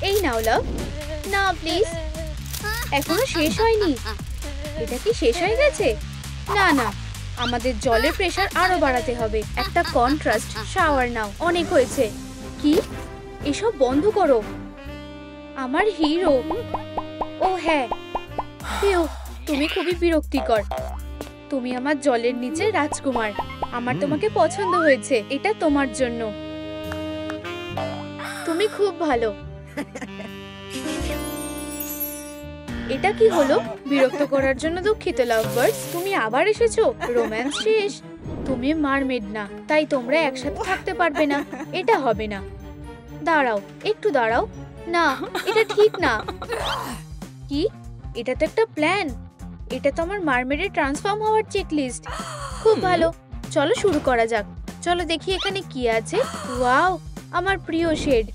এই নাও লাভ। না প্লিজ, এখনো শেষ হয়নি। এটা কি শেষ হয়ে গেছে? না না, আমাদের জলের প্রেসার আরো বাড়াতে হবে। একটা কন্ট্রাস্ট শাওয়ার নাও, অনেক হয়েছে। কি? এসব বন্ধ করো। আমার হিরো। ও হ্যাঁ প্রিয়, তুমি খুবই বিরক্তিকর। তুমি আমার জলের নিচে রাজকুমার। আমার তোমাকে পছন্দ হয়েছে, এটা তোমার জন্য। তুমি খুব ভালো। এটা কি হলো? বিরক্ত করার জন্য দুঃখিত লাভবার্ডস, তুমি আবার এসেছো। রোম্যান্স শেষ। তুমি মারমেড না, তাই তোমরা একসাথে থাকতে পারবে না। এটা হবে না। দাঁড়াও, একটু দাঁড়াও। না, এটা ঠিক না। কি? এটা তো একটা প্ল্যান। এটা তো আমার মারমেডে ট্রান্সফর্ম হওয়ার চেকলিস্ট। খুব ভালো, চলো শুরু করা যাক। চলো দেখি এখানে কি আছে। ওয়াও, আমার প্রিয় শেড।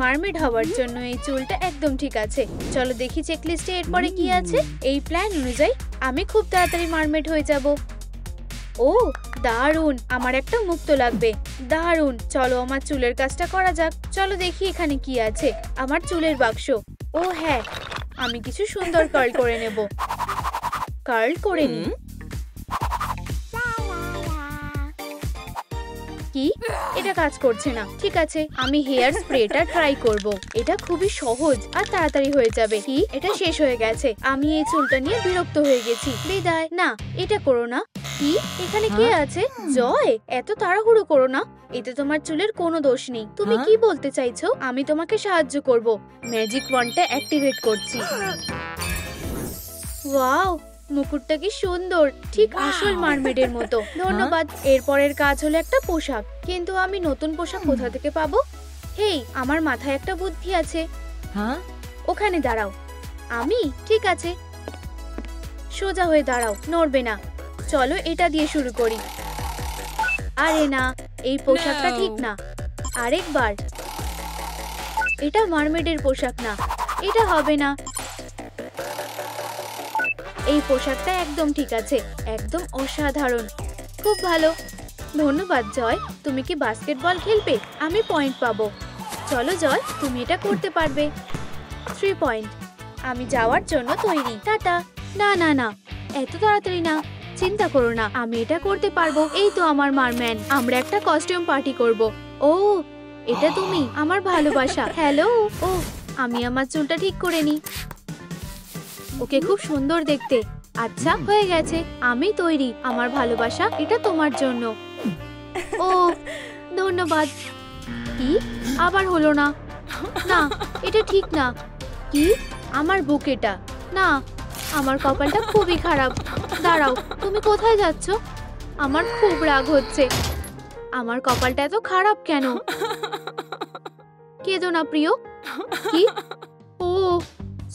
মারমেড হওয়ার জন্য এই চুলটা একদম ঠিক আছে। চলো দেখি চেকলিস্টে এরপরে কি আছে। এই প্ল্যান অনুযায়ী আমি খুব তাড়াতাড়ি মারমেড হয়ে যাব। ও দারুণ, আমার একটা মুক্ত লাগবে। দারুণ, চলো আমার চুলের কাজটা করা যাক। চলো দেখি এখানে কি আছে। আমার চুলের বাক্স। ও হ্যাঁ, আমি কিছু সুন্দর কার্ল করে নেব। কার্ল করে নি। কি? এটা কাজ করছে না। ঠিক আছে, আমি হেয়ার স্প্রেটা ট্রাই করব। এটা খুবই সহজ আর তাড়াতাড়ি হয়ে যাবে। কি? এটা শেষ হয়ে গেছে। আমি এই চুলটা নিয়ে বিরক্ত হয়ে গেছি। বিদায়। না, এটা করো না। কি? এখানে কে আছে? জয়, এত তাড়াহুড়ো করো না। এতে তোমার চুলের কোনো দোষ নেই। তুমি কি বলতে চাইছো? আমি তোমাকে সাহায্য করব। ম্যাজিক ওয়ান্ডটা অ্যাক্টিভেট করছি। ওয়াও, মুকুটটা কি সুন্দর, ঠিক আসল মারমেডের মতো। ধন্যবাদ। এরপরের কাজ হলো একটা পোশাক। কিন্তু আমি নতুন পোশাক কোথা থেকে পাবো? হেই, আমার মাথায় একটা বুদ্ধি আছে। ওখানে দাঁড়াও। আমি? ঠিক আছে, সোজা হয়ে দাঁড়াও, নড়বে না। চলো এটা দিয়ে শুরু করি। আরে না, এই পোশাকটা ঠিক না। আরেকবার। এটা মারমেডের পোশাক না, এটা হবে না। এই পোশাকটা একদম ঠিক আছে, একদম অসাধারণ। খুব ভালো। ধন্যবাদ জয়। তুমি কি বাস্কেটবল খেলবে? আমি পয়েন্ট পাবো। চলো জয়, তুমি এটা করতে পারবে। 3 পয়েন্ট। আমি যাওয়ার জন্য তৈরি। টাটা। না না না, এত তাড়াতাড়ি না। চিন্তা করো না, আমি এটা করতে পারবো। এই তো আমার মারম্যান। আমরা একটা কস্টিউম পার্টি করব। ও, এটা তুমি? আমার ভালোবাসা। হ্যালো। ও, আমি আমার চুলটা ঠিক করে নি। ওকে খুব সুন্দর দেখতে। আচ্ছা, হয়ে গেছে। আমি তৈরি। আমার ভালোবাসা, এটা তোমার জন্য। ও ধন্যবাদ। কি? আবার হলো না। না, এটা ঠিক না। কি? আমার বুকেটা। না, আমার কপালটা খুবই খারাপ। দাঁড়াও, তুমি কোথায় যাচ্ছ? আমার খুব রাগ হচ্ছে। আমার কপালটা এত খারাপ কেন? কেঁদো না প্রিয়। কি? ও,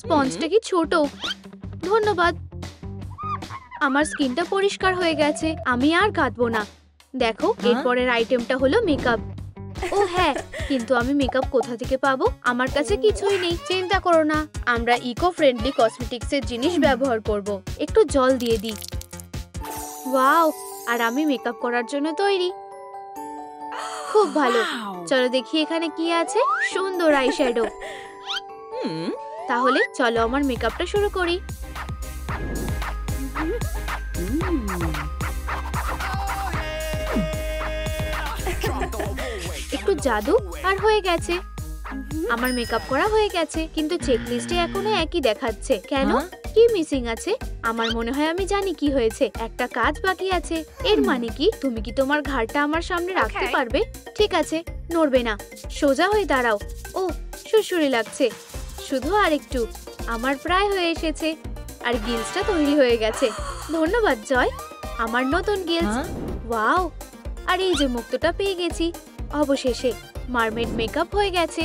স্পঞ্জটা কি ছোট। ধন্যবাদ। আমার স্কিনটা পরিষ্কার হয়ে গেছে। আমি আর কাঁদবো না। দেখো, এরপরের আইটেমটা হলো মেকআপ। ও হ্যাঁ, কিন্তু আমি মেকআপ কোথা থেকে পাবো? আমার কাছে কিছুই নেই। চিন্তা করো না, আমরা ইকো ফ্রেন্ডলি কসমেটিক্সের জিনিস ব্যবহার করব। একটু জল দিয়ে দিই। ওয়াও, আর আমি মেকআপ করার জন্য তৈরি। খুব ভালো। চলো দেখি এখানে কি আছে। সুন্দর আইশ্যাডো। তাহলে চলো আমার মেকআপটা শুরু করি। একটু জাদু আর হয়ে গেছে। আমার মেকআপ করা হয়ে গেছে, কিন্তু চেকলিস্টে এখনো একই দেখাচ্ছে। কেন? কি মিসিং আছে? আমার মনে হয় আমি জানি কি হয়েছে। একটা কাজ বাকি আছে। এর মানে কি? তুমি কি তোমার ঘাড়টা আমার সামনে রাখতে পারবে? ঠিক আছে, নড়বে না। সোজা হয়ে দাঁড়াও। ও, সুরসুরি লাগছে। শুধু আরেকটু। আমার প্রায় হয়ে এসেছে। আর গিলসটা তৈরি হয়ে গেছে। ধন্যবাদ জয়, আমার নতুন গিলস। ওয়াও, আর এই যে মুক্তটা পেয়ে গেছি। অবশেষে মারমেড মেকআপ হয়ে গেছে।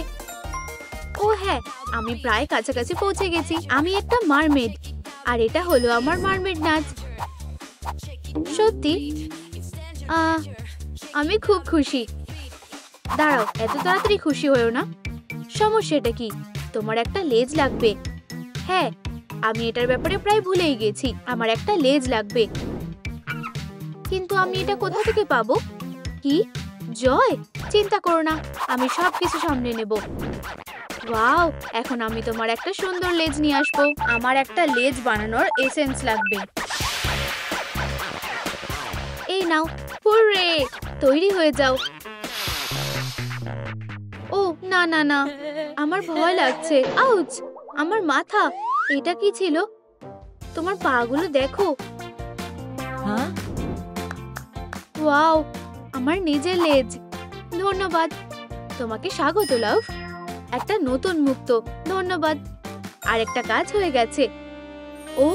ও হ্যাঁ, আমি প্রায় কাছাকাছি পৌঁছে গেছি। আমি একটা মারমেড, আর এটা হলো আমার মারমেড নাচ। সত্যি আমি খুব খুশি। দাঁড়াও, এত তাড়াতাড়ি খুশি হয়েও না। সমস্যাটা কি? তোমার একটা লেজ লাগবে। হ্যাঁ, আমি এটার ব্যাপারে প্রায় ভুলেই গেছি। আমার একটা লেজ লাগবে, কিন্তু আমি এটা কোথা থেকে পাবো? কি? জয়, চিন্তা করো না, আমি সবকিছু সামলে নেব। ওয়াও, এখন আমি তোমার একটা সুন্দর লেজ নিয়ে আসবো। আমার একটা লেজ বানানোর এসেন্স লাগবে। এই নাও, হুররে, তৈরি হয়ে যাও। ও না না না, আমার ভয় লাগছে। আউচ, আমার মাথা। এটা কি ছিল? তোমার পাগুলো দেখো। ওয়াও, আমার নিজের লেজ। ধন্যবাদ। তোমাকে স্বাগত লাভ। একটা নতুন মুক্ত। ধন্যবাদ। আর একটা কাজ হয়ে গেছে। ও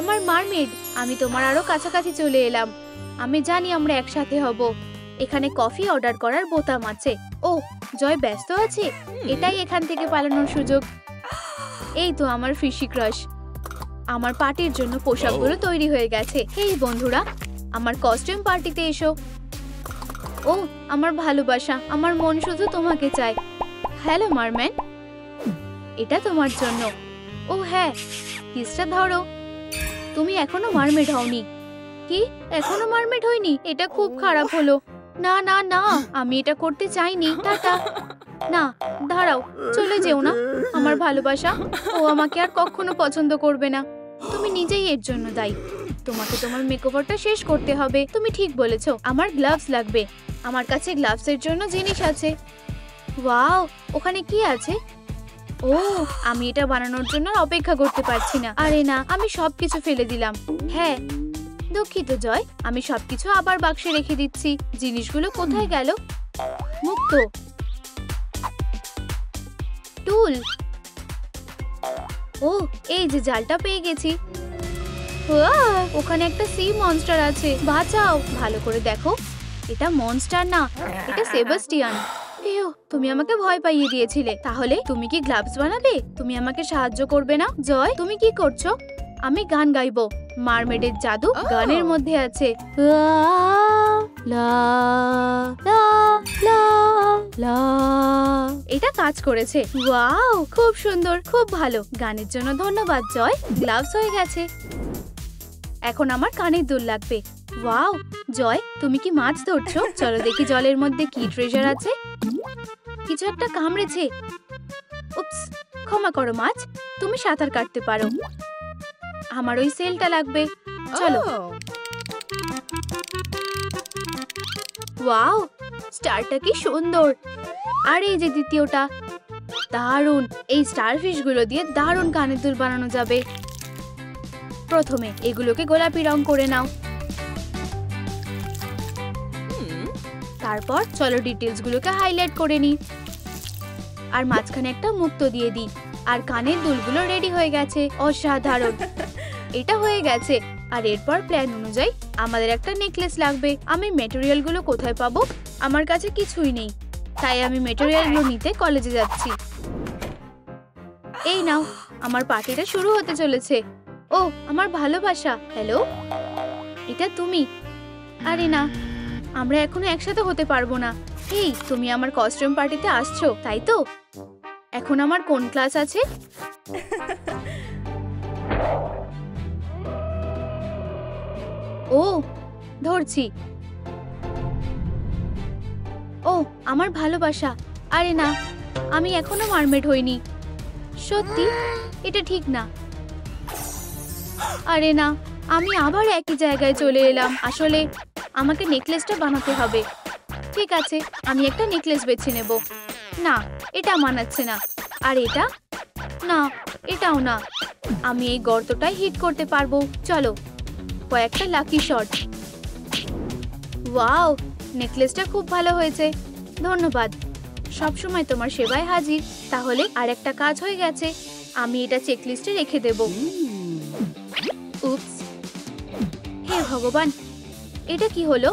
আমার মারমেড, আমি তোমার আরো কাছাকাছি চলে এলাম। আমি জানি আমরা একসাথে হব। এখানে কফি অর্ডার করার বোতাম আছে। ও জয় ব্যস্ত আছে, এটাই এখান থেকে পালানোর সুযোগ। এই তো আমার ফিশি ক্রাশ। আমার পার্টির জন্য পোশাকগুলো তৈরি হয়ে গেছে। এই বন্ধুরা, আমার কস্টিউম পার্টিতে এসো। ও আমার ভালোবাসা, আমার মন শুধু তোমাকে চায়। হ্যালো মারম্যান, এটা তোমার জন্য। ও হ্যাঁ, কিসটা ধরো। তুমি এখনো মারমেড হওনি। কি এখনো মারমেড হয়নি? এটা খুব খারাপ হলো। না না না, আমি এটা করতে চাইনি। টাটা। না দাঁড়াও, চলে যেও না আমার ভালোবাসা। ও আমাকে আর কখনো পছন্দ করবে না। তুমি নিজেই এর জন্য দায়ী। তোমাকে তোমার মেকওভারটা শেষ করতে হবে। তুমি ঠিক বলেছো, আমার গ্লাভস লাগবে। আমার কাছে গ্লাভসের জন্য জিনিস আছে। ওয়াও, ওখানে কি আছে? ও আমি এটা বানানোর জন্য অপেক্ষা করতে পারছি না। আরে না, আমি সবকিছু ফেলে দিলাম। হ্যাঁ দুঃখিত জয়, আমি সবকিছু আবার বাক্সে রেখে দিচ্ছি। জিনিসগুলো কোথায় গেল? মুক্ত টুল। ও এই যে জালটা পেয়ে গেছি। ওখানে একটা সি মনস্টার আছে, বাঁচাও। ভালো করে দেখো, এটা মনস্টার না, এটা সেবাস্টিয়ান। তুমি আমাকে ভয় পাইয়ে দিয়েছিলে। তাহলে তুমি কি গ্লাভস বানাবে? তুমি আমাকে সাহায্য করবে না? জয় তুমি কি করছো? আমি গান গাইবো। মারমেডের জাদু গানের মধ্যে আছে। এটা কাজ করেছে। ওয়াও খুব সুন্দর, খুব ভালো। গানের জন্য ধন্যবাদ জয়। গ্লাভস হয়ে গেছে। এখন আমার কানের দুল লাগবে। ওয়াও জয়, তুমি কি মাছ ধরছো? চলো দেখি জলের মধ্যে কি ট্রেজার আছে। কিছু একটা কামড়েছে। উপস, ক্ষমা করো মাছ, তুমি সাঁতার কাটতে পারো। আমার ওই সেলটা লাগবে। চলো। ওয়াও, স্টারটা কি সুন্দর। আর এই যে দ্বিতীয়টা, দারুণ। এই স্টারফিশ গুলো দিয়ে দারুণ কানের দুল বানানো যাবে। প্রথমে এগুলোকে গোলাপি রং করে নাও। তারপর চলো ডিটেলস গুলোকে হাইলাইট করে নি। আর মাঝখানে একটা মুক্ত দিয়ে দিই। আর কানের দুলগুলো রেডি হয়ে গেছে। অসাধারণ, এটা হয়ে গেছে। আর এরপর প্ল্যান অনুযায়ী আমাদের একটা নেকলেস লাগবে। আমি মেটেরিয়াল গুলো কোথায় পাবো? আমার কাছে কিছুই নেই, তাই আমি মেটেরিয়াল গুলো নিতে কলেজে যাচ্ছি। এই নাও, আমার পার্টিটা শুরু হতে চলেছে। ও আমার ভালোবাসা, হ্যালো, এটা তুমি? আরে না, আমরা এখনো একসাথে হতে পারবো না। এই তুমি আমার কস্টিউম পার্টিতে আসছো, তাই তো? এখন আমার কোন ক্লাস আছে? ও ধরছি। ও আমার ভালোবাসা। আরে না, আমি এখনো মারমেড হইনি। সত্যি এটা ঠিক না। আরে না, আমি আবার একই জায়গায় চলে এলাম। আসলে আমাকে নেকলেসটা বানাতে হবে। ঠিক আছে, আমি একটা নেকলেস বেছে নেব। না, এটা মানাচ্ছে না। আর এটা না, এটাও না। আমি এই গর্তটাই হিট করতে পারবো। চলো, কয়েকটা লাকি শট। ওয়াও, নেকলেসটা খুব ভালো হয়েছে। ধন্যবাদ। সবসময় তোমার সেবায় হাজির। তাহলে আর একটা কাজ হয়ে গেছে। আমি এটা চেকলিস্টে রেখে দেব। উপস, হে ভগবান, এটা কি হলো?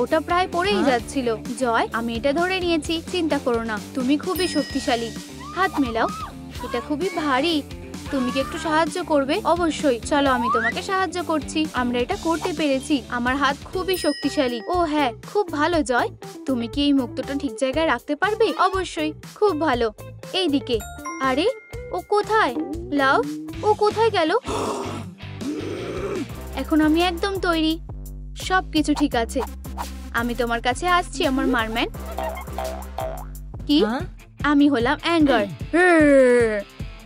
ওটা প্রায় পড়েই যাচ্ছিল। জয়, আমি এটা ধরে নিয়েছি। চিন্তা করো না, তুমি খুবই শক্তিশালী। হাত মেলাও, এটা খুবই ভারী। তুমি কি একটু সাহায্য করবে? অবশ্যই, চলো আমি তোমাকে সাহায্য করছি। আমরা এটা করতে পেরেছি। আমার হাত খুবই শক্তিশালী। ও হ্যাঁ, খুব ভালো জয়। তুমি কি এই মুক্তটা ঠিক জায়গায় রাখতে পারবে? অবশ্যই, খুব ভালো। এই দিকে। আরে ও কোথায়? লাভ, ও কোথায় গেল? এখন আমি একদম তৈরি। সবকিছু ঠিক আছে। আমি তোমার কাছে আসছি আমার মারম্যান। কি? আমি হলাম অ্যাঙ্গার।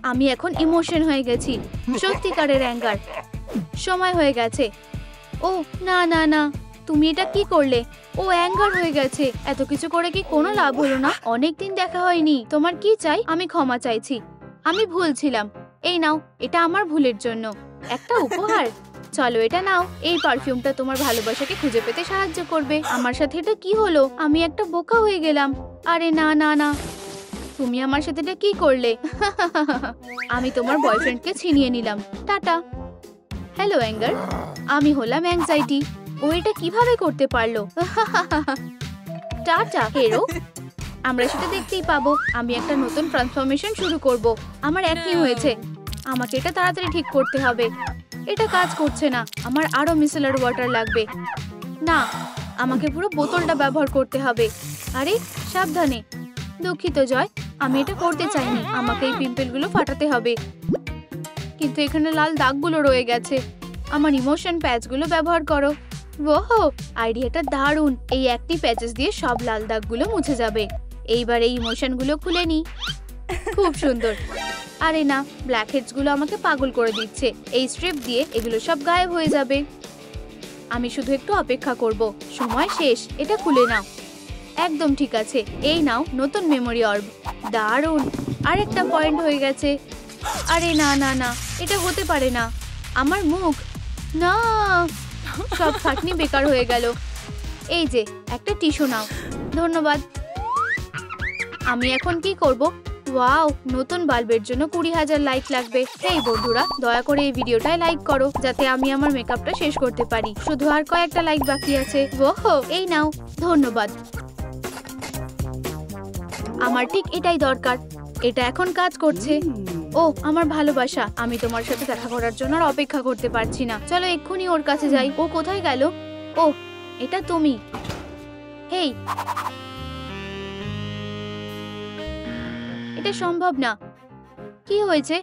আমি এখন ইমোশন হয়ে গেছি, সত্যিকারের অ্যাঙ্গার। সময় হয়ে গেছে। ও না না না, তুমি এটা কি করলে? ও অ্যাঙ্গার হয়ে গেছে। এত কিছু করে কি কোনো লাভ হলো না? অনেকদিন দেখা হয়নি। তোমার কি চাই? আমি ক্ষমা চাইছি, আমি ভুল ছিলাম। এই নাও, এটা আমার ভুলের জন্য একটা উপহার। চলো এটা নাও। এই পারফিউমটা তোমার ভালোবাসাকে খুঁজে পেতে সাহায্য করবে। আমার সাথে এটা কি হলো? আমি একটা বোকা হয়ে গেলাম। আরে না না না, তুমি আমার সাথে এটা কি করলে? আমি তোমার বয়ফ্রেন্ডকে ছিনিয়ে নিলাম। টাটা। হ্যালো অ্যাঙ্গার, আমি হলাম অ্যাংজাইটি। ও এটা কিভাবে করতে পারলো? টাটা হেরো। আমরা সেটা দেখতেই পাবো। আমি একটা নতুন ট্রান্সফরমেশন শুরু করব। আমার একই হয়েছে, আমাকে এটা তাড়াতাড়ি ঠিক করতে হবে। এটা কাজ করছে না, আমার আরো মিসেলার ওয়াটার লাগবে। না, আমাকে পুরো বোতলটা ব্যবহার করতে হবে। আরে সাবধানে। দুঃখিত জয়, আমি এটা করতে চাইনি। আমাকে এই পিম্পলগুলো ফাটাতে হবে, কিন্তু এখানে লাল দাগগুলো রয়ে গেছে। আমার ইমোশন প্যাচগুলো ব্যবহার করো। ওহো, আইডিয়াটা দারুণ। এই অ্যাক্টিভ প্যাচেস দিয়ে সব লাল দাগগুলো মুছে যাবে। এইবার এই ইমোশনগুলো খুলে নি। খুব সুন্দর। আরে না, ব্ল্যাক হেডস গুলো আমাকে পাগল করে দিচ্ছে। এই স্ট্রিপ দিয়ে এগুলো সব গায়েব হয়ে যাবে। আমি শুধু একটু অপেক্ষা করব। সময় শেষ। এটা খুলে নাও। একদম ঠিক আছে। এই নাও নতুন মেমোরি অর্ব। দারুণ, আরেকটা পয়েন্ট হয়ে গেছে। আরে না না না, এটা হতে পারে না। আমার মুখ, না, সব খাটনি বেকার হয়ে গেল। এই যে একটা টিস্যু নাও। ধন্যবাদ। আমি এখন কি করব? ওয়াও, নতুন বাল্বের জন্য 20,000 লাইক লাগবে। হেই বন্ধুরা, দয়া করে এই ভিডিওটায় লাইক করো যাতে আমি আমার মেকআপটা শেষ করতে পারি। শুধু আর কয়েকটা লাইক বাকি আছে। ওহো, এই নাও। ধন্যবাদ। আমার ঠিক এটাই দরকার। এটা এখন কাজ করছে। ও আমার ভালোবাসা, আমি তোমার সাথে দেখা করার জন্য আর অপেক্ষা করতে পারছি না। চলো এক্ষুনি ওর কাছে যাই। ও কোথায় গেল? ও, এটা তুমি। হেই, এটা সম্ভব না। কি হয়েছে?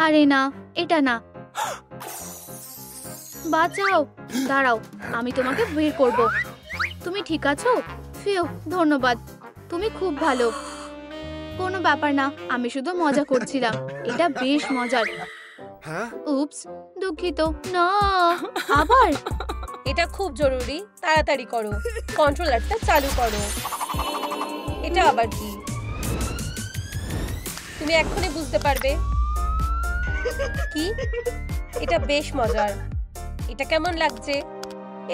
আরে না, এটা না। বাঁচাও। দাঁড়াও, আমি তোমাকে বের করব। তুমি ঠিক আছো? ফিউ, ধন্যবাদ। তুমি খুব ভালো। কোনো ব্যাপার না, আমি শুধু মজা করছিলাম। এটা বেশ মজার। উপস, দুঃখিত। না, আবার? এটা খুব জরুরি, তাড়াতাড়ি করো। কন্ট্রোলারটা চালু করো। এটা আবার কি? তুমি এক্ষুনি বুঝতে পারবে। কি? এটা বেশ মজার। এটা কেমন লাগছে?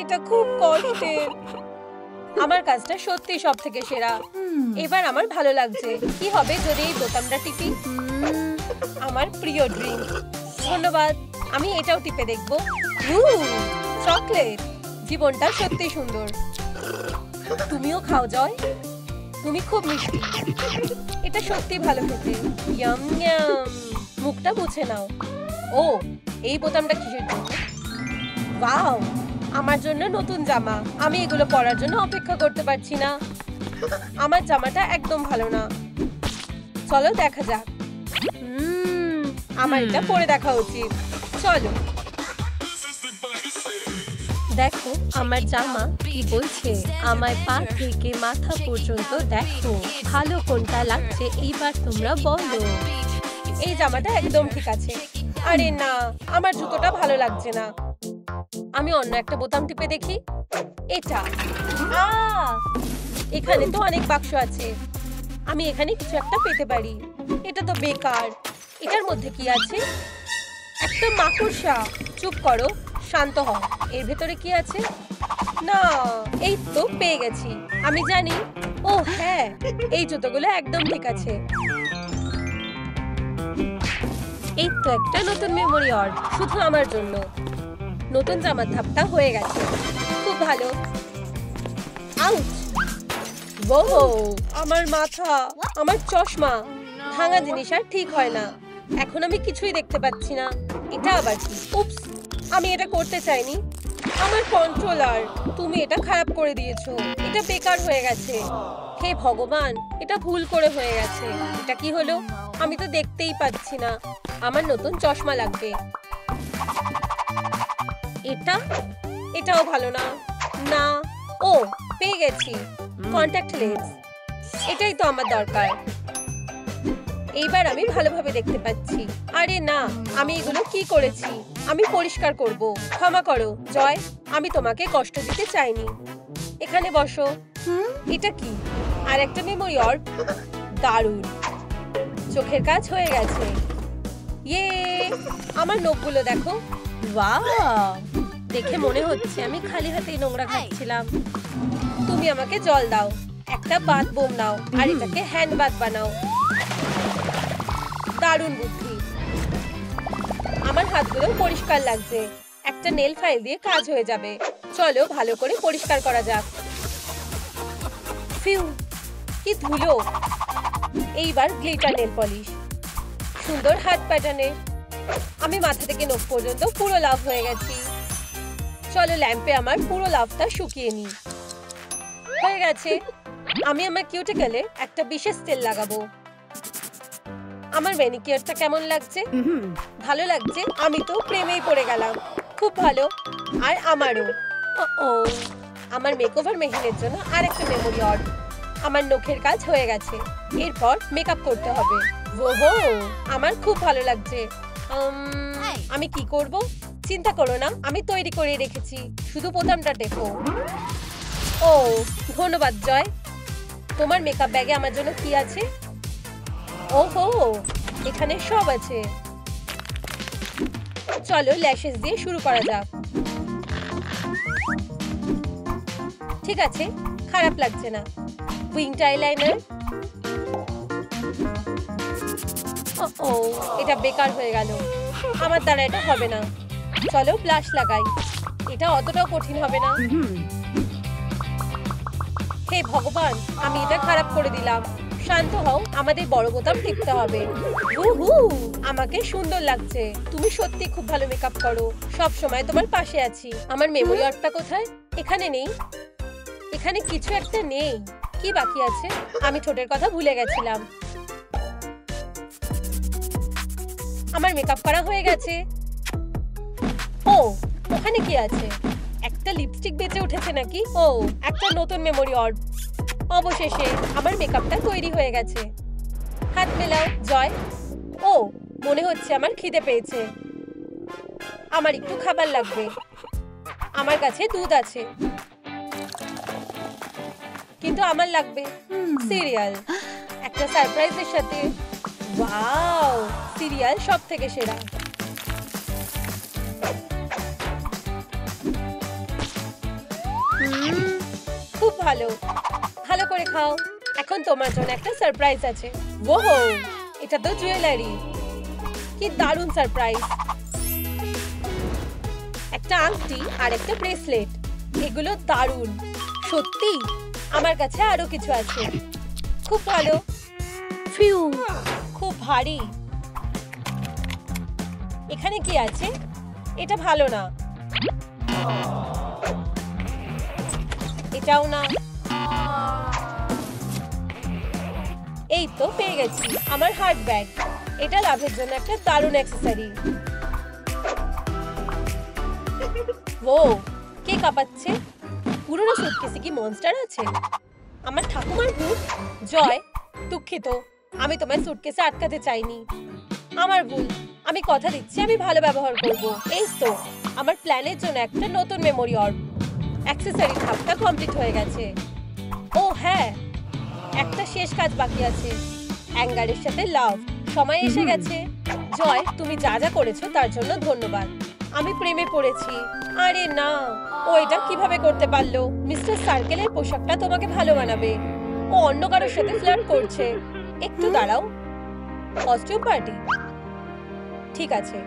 এটা খুব কষ্টের। আমার কাজটা সত্যি সব থেকে সেরা। এবার আমার ভালো লাগছে। কি হবে যদি এই বোতামটা টিপি? আমার প্রিয় ড্রিঙ্ক। ধন্যবাদ। আমি এটাও টিপে দেখবো। চকলেট। জীবনটা সত্যি সুন্দর। তুমিও খাও জয়, তুমি খুব মিষ্টি। এটা সত্যি ভালো খেতে। Yam yam. মুখটা মুছে নাও। ও, এই বোতামটা কিসের জন্য? ওয়াও, আমার জন্য নতুন জামা। আমি এগুলো পরার জন্য অপেক্ষা করতে পারছি না। আমার জামাটা একদম ভালো না। চলো দেখা যাক। আমার এটা পরে দেখা উচিত। চলো। দেখো আমার জামা কি বলছে। আমার পা থেকে মাথা পর্যন্ত দেখো। ভালো কোনটা লাগছে এইবার তোমরা বলো। এই জামাটা একদম ঠিক আছে। আরে না, আমার জুতোটা ভালো লাগছে না। আমি অন্য একটা বোতাম টিপে দেখি। এটা, এখানে তো অনেক বাক্স আছে। আমি এখানে কিছু একটা পেতে পারি। এটা তো বেকার। এটার মধ্যে কি আছে? একটা মাকড়সা। চুপ করো, শান্ত হও। এর ভেতরে কি আছে? না, এই তো পেয়ে গেছি। আমি জানি। ও হ্যাঁ, এই জুতোগুলো একদম ঠিক আছে। এই তো একটা নতুন মেমোরি অর্ড, শুধু আমার জন্য। নতুন জামার ধাপটা হয়ে গেছে। খুব ভালো। আউচ! ওহো, আমার মাথা, আমার চশমা। ভাঙা জিনিস আর ঠিক হয় না। এখন আমি কিছুই দেখতে পাচ্ছি না। এটা আবার কি? উপস, আমি এটা করতে চাইনি। আমার কন্ট্রোলার, তুমি এটা খারাপ করে দিয়েছো। এটা বেকার হয়ে গেছে। হে ভগবান, এটা ভুল করে হয়ে গেছে। এটা কি হলো? আমি তো দেখতেই পাচ্ছি না। আমার নতুন চশমা লাগবে। এটাও ভালো না। না, ও পেয়ে গেছি কন্টাক্ট লেন্স। এটাই তো আমার দরকার। এইবার আমি ভালোভাবে দেখতে পাচ্ছি। আরে না, আমি এগুলো কি করেছি? আমি পরিষ্কার করব। ক্ষমা করো জয়, আমি তোমাকে কষ্ট দিতে চাইনি। এখানে বসো। এটা কি? আর একটা মেমোরি অর্ব। দারুণ, চোখের কাজ হয়ে গেছে। ইয়ে, আমার নখগুলো দেখো। বাহ, দেখে মনে হচ্ছে আমি খালি হাতেই নোংরা খাচ্ছিলাম। তুমি আমাকে জল দাও, একটা বাথ বোম নাও আর এটাকে হ্যান্ড বাথ বানাও। দারুণ বুদ্ধি। আমার হাতগুলো পরিষ্কার লাগছে। একটা নেল ফাইল দিয়ে কাজ হয়ে যাবে। চলো ভালো করে পরিষ্কার করা যাক। ফিউ, কি ধুলো। এইবার গ্লিটার নেল পলিশ, সুন্দর হাত প্যাটার্নে। আমি মাথা থেকে নখ পর্যন্ত পুরো লাভ হয়ে গেছি। চলো ল্যাম্পে আমার পুরো লাভটা শুকিয়ে নি। হয়ে গেছে। আমি আমার কিউটিকলে একটা বিশেষ তেল লাগাবো। আমার ম্যানিকিউরটা কেমন লাগছে? ভালো লাগছে। আমি তো প্রেমেই পড়ে গেলাম। খুব ভালো। আর আমারও। ও, আমার মেকওভার মেশিনের জন্য আরেকটা মেমোরি অর্ব। আমার নখের কাজ হয়ে গেছে। এরপর মেকআপ করতে হবে। ওহো, আমার খুব ভালো লাগছে। আমি কি করব? চিন্তা করো না, আমি তৈরি করে রেখেছি। শুধু বোতামটা টেপো। ও, ধন্যবাদ জয়। তোমার মেকআপ ব্যাগে আমার জন্য কি আছে? ওহো, এখানে সব আছে। চলো ল্যাশেস দিয়ে শুরু করা যাক। ঠিক আছে, খারাপ লাগছে না। Winked eyeliner. ও, এটা বেকার হয়ে গেল। আমার দ্বারা এটা হবে না। চলো ব্লাশ লাগাই। এটা অতটাও কঠিন হবে না। হে ভগবান, আমি এটা খারাপ করে দিলাম। শান্ত হও, আমাদের বড় বোতাম টিপতে হবে। আমাকে সুন্দর লাগছে। তুমি সত্যি খুব ভালো মেকআপ করো। সব সময় তোমার পাশে আছি। আমার মেমোরি অর্বটা কোথায়? এখানে নেই। এখানে কিছু একটা নেই। কি বাকি আছে? আমি ঠোঁটের কথা ভুলে গেছিলাম। আমার মেকআপ করা হয়ে গেছে। ও, ওখানে কি আছে? একটা লিপস্টিক বেঁচে উঠেছে নাকি? ও, একটা নতুন মেমোরি অর্ব। অবশেষে আমার মেকআপটা তৈরি হয়ে গেছে। হাত মেলাও জয়। ও, মনে হচ্ছে আমার খিদে পেয়েছে। আমার একটু খাবার লাগবে। আমার কাছে দুধ আছে, কিন্তু আমার লাগবে সিরিয়াল। একটা সারপ্রাইজের সাথে। ওয়াও, সিরিয়াল সব থেকে সেরা। খুব ভালো। ভালো করে খাও। এখন তোমার জন্য একটা সারপ্রাইজ আছে। ওহো, এটা তো জুয়েলারি। কি দারুণ সারপ্রাইজ। একটা আংটি আর একটা ব্রেসলেট। এগুলো দারুণ। সত্যি, আমার কাছে আরো কিছু আছে। খুব ভালো। ফিউ, খুব ভারী। এখানে কি আছে? এটা ভালো না। এটাও না। এই তো পেয়ে গেছি, আমার হার্ট ব্যাগ। এটা লাভের জন্য একটা দারুণ অ্যাক্সেসরি। ও, কে কাঁপাচ্ছে? পুরনো সুটকেসে কি মনস্টার আছে? আমার ঠাকুমার ভূত? জয়, দুঃখিত। আমি তোমার সুটকেসে আটকাতে চাইনি। আমার ভুল। আমি কথা দিচ্ছি আমি ভালো ব্যবহার করব। এই তো, আমার প্ল্যানের জন্য একটা নতুন মেমোরি অর্ব। অ্যাক্সেসরি ধাপটা কমপ্লিট হয়ে গেছে। ও হ্যাঁ, একটা শেষ কাজ বাকি আছে। অ্যাঙ্গারের সাথে লাভ। সময় এসে গেছে। জয়, তুমি যা যা করেছো তার জন্য ধন্যবাদ। আমি প্রেমে পড়েছি। আরে না, ও এটা কিভাবে করতে পারলো? মিস্টার সার্কেলের পোশাকটা তোমাকে ভালো মানাবে। ও অন্য কারোর সাথে ফ্লার্ট করছে। একটু দাঁড়াও। Costume party? ঠিক আছে,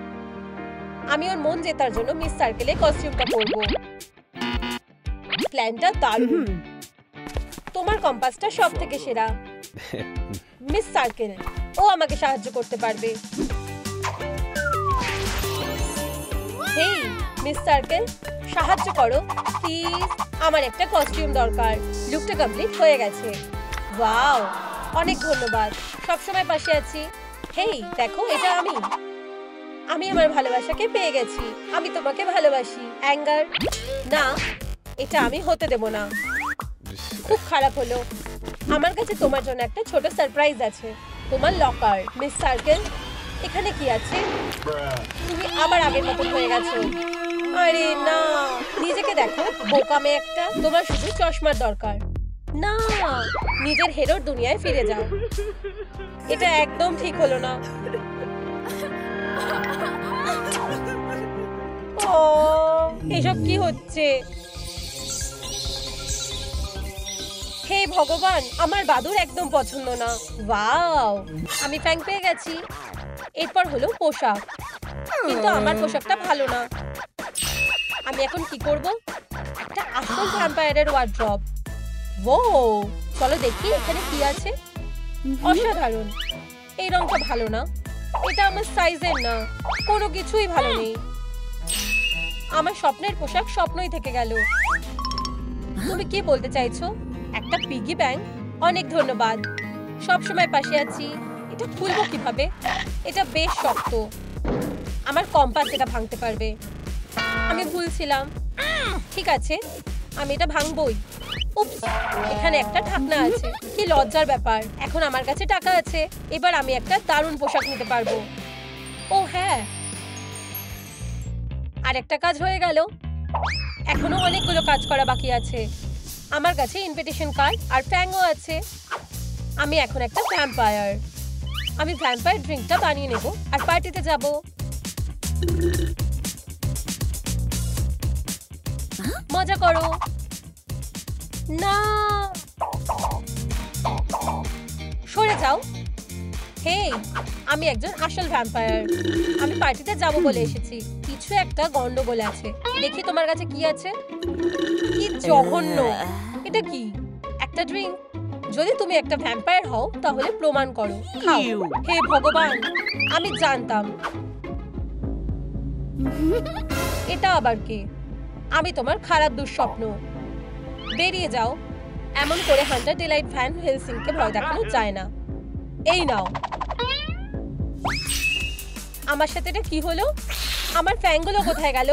আমি ওর মন জেতার জন্য মিস সার্কেলের কস্টিউমটা পরবো। প্ল্যানটা দারুণ। তোমার কম্পাসটা সব থেকে সেরা। মিস সার্কেল, ও আমাকে সাহায্য করতে পারবে। হেই মিস সার্কেল, সাহায্য করো প্লিজ। আমার একটা কস্টিউম দরকার। লুকটা কমপ্লিট হয়ে গেছে। ওয়াও, অনেক ধন্যবাদ। সবসময় পাশে আছি। হেই দেখো, এটা আমি। আমি আমার ভালোবাসাকে পেয়ে গেছি। আমি তোমাকে ভালোবাসি। অ্যাঙ্গার না, এটা আমি হতে দেব না। খুব খারাপ হলো। আমার কাছে তোমার জন্য একটা ছোট সারপ্রাইজ আছে। তোমার লকার, মিস সার্কেল। এখানে কি আছে? তুমি আবার আগের মতন হয়ে গেছো। আরে না, নিজেকে দেখো, বোকা মেয়ে একটা। তোমার শুধু চশমার দরকার। না, নিজের হেরোর দুনিয়ায় ফিরে যাও। এটা একদম ঠিক হলো না। ও, এসব কি হচ্ছে? হে ভগবান, আমার বাদুর একদম পছন্দ না। ওয়াও, আমি ফ্যাং পেয়ে গেছি। এরপর হলো পোশাক, কিন্তু আমার পোশাকটা ভালো না। আমি এখন কি করব? একটা আসল ভ্যাম্পায়ারের ওয়ার্ড্রব। ও, চলো দেখি এখানে কি আছে। অসাধারণ। এই রংটা ভালো না, এটা আমার সাইজের না, কোনো কিছুই ভালো নেই। আমার স্বপ্নের পোশাক স্বপ্নই থেকে গেল। তুমি কি বলতে চাইছো? একটা পিগি ব্যাংক? অনেক ধন্যবাদ, সব সময় পাশে আছি। এটা খুলবো কিভাবে? এটা বেশ শক্ত। আমার কম্পাস এটা ভাঙতে পারবে। আমি ভুলছিলাম। ঠিক আছে, আমি এটা ভাঙবই। উপস, এখানে একটা ঢাকনা আছে। কি লজ্জার ব্যাপার। এখন আমার কাছে টাকা আছে, এবার আমি একটা দারুণ পোশাক নিতে পারবো। ও হ্যাঁ, আর একটা কাজ হয়ে গেল। এখনো অনেকগুলো কাজ করা বাকি আছে। আমার কাছে ইনভিটেশন কার্ড আর ফ্যাংও আছে। আমি এখন একটা ভ্যাম্পায়ার। আমি ভ্যাম্পায়ার ড্রিঙ্কটা বানিয়ে নেব আর পার্টিতে যাব। মজা করো। না, সরে যাও। হে, আমি একজন আসল ভ্যাম্পায়ার। আমি পার্টিতে যাব বলে এসেছি। কিছু একটা গন্ডগোল আছে। দেখি তোমার কাছে কি আছে। কি জঘন্য। এটা কি? একটা ড্রিঙ্ক? যদি তুমি একটা ভ্যাম্পায়ার হও তাহলে প্রমাণ করো। খাও। হে ভগবান, আমি জানতাম। এটা আবার কি? আমি তোমার খারাপ দুঃস্বপ্ন। বেরিয়ে যাও। এমন করে হান্টার ডিলাইট ভ্যান হেলসিংকে ভয় দেখানো যায় না। এই নাও। আমার সাথে এটা কি হলো? আমার ফ্যাংগুলো কোথায় গেল?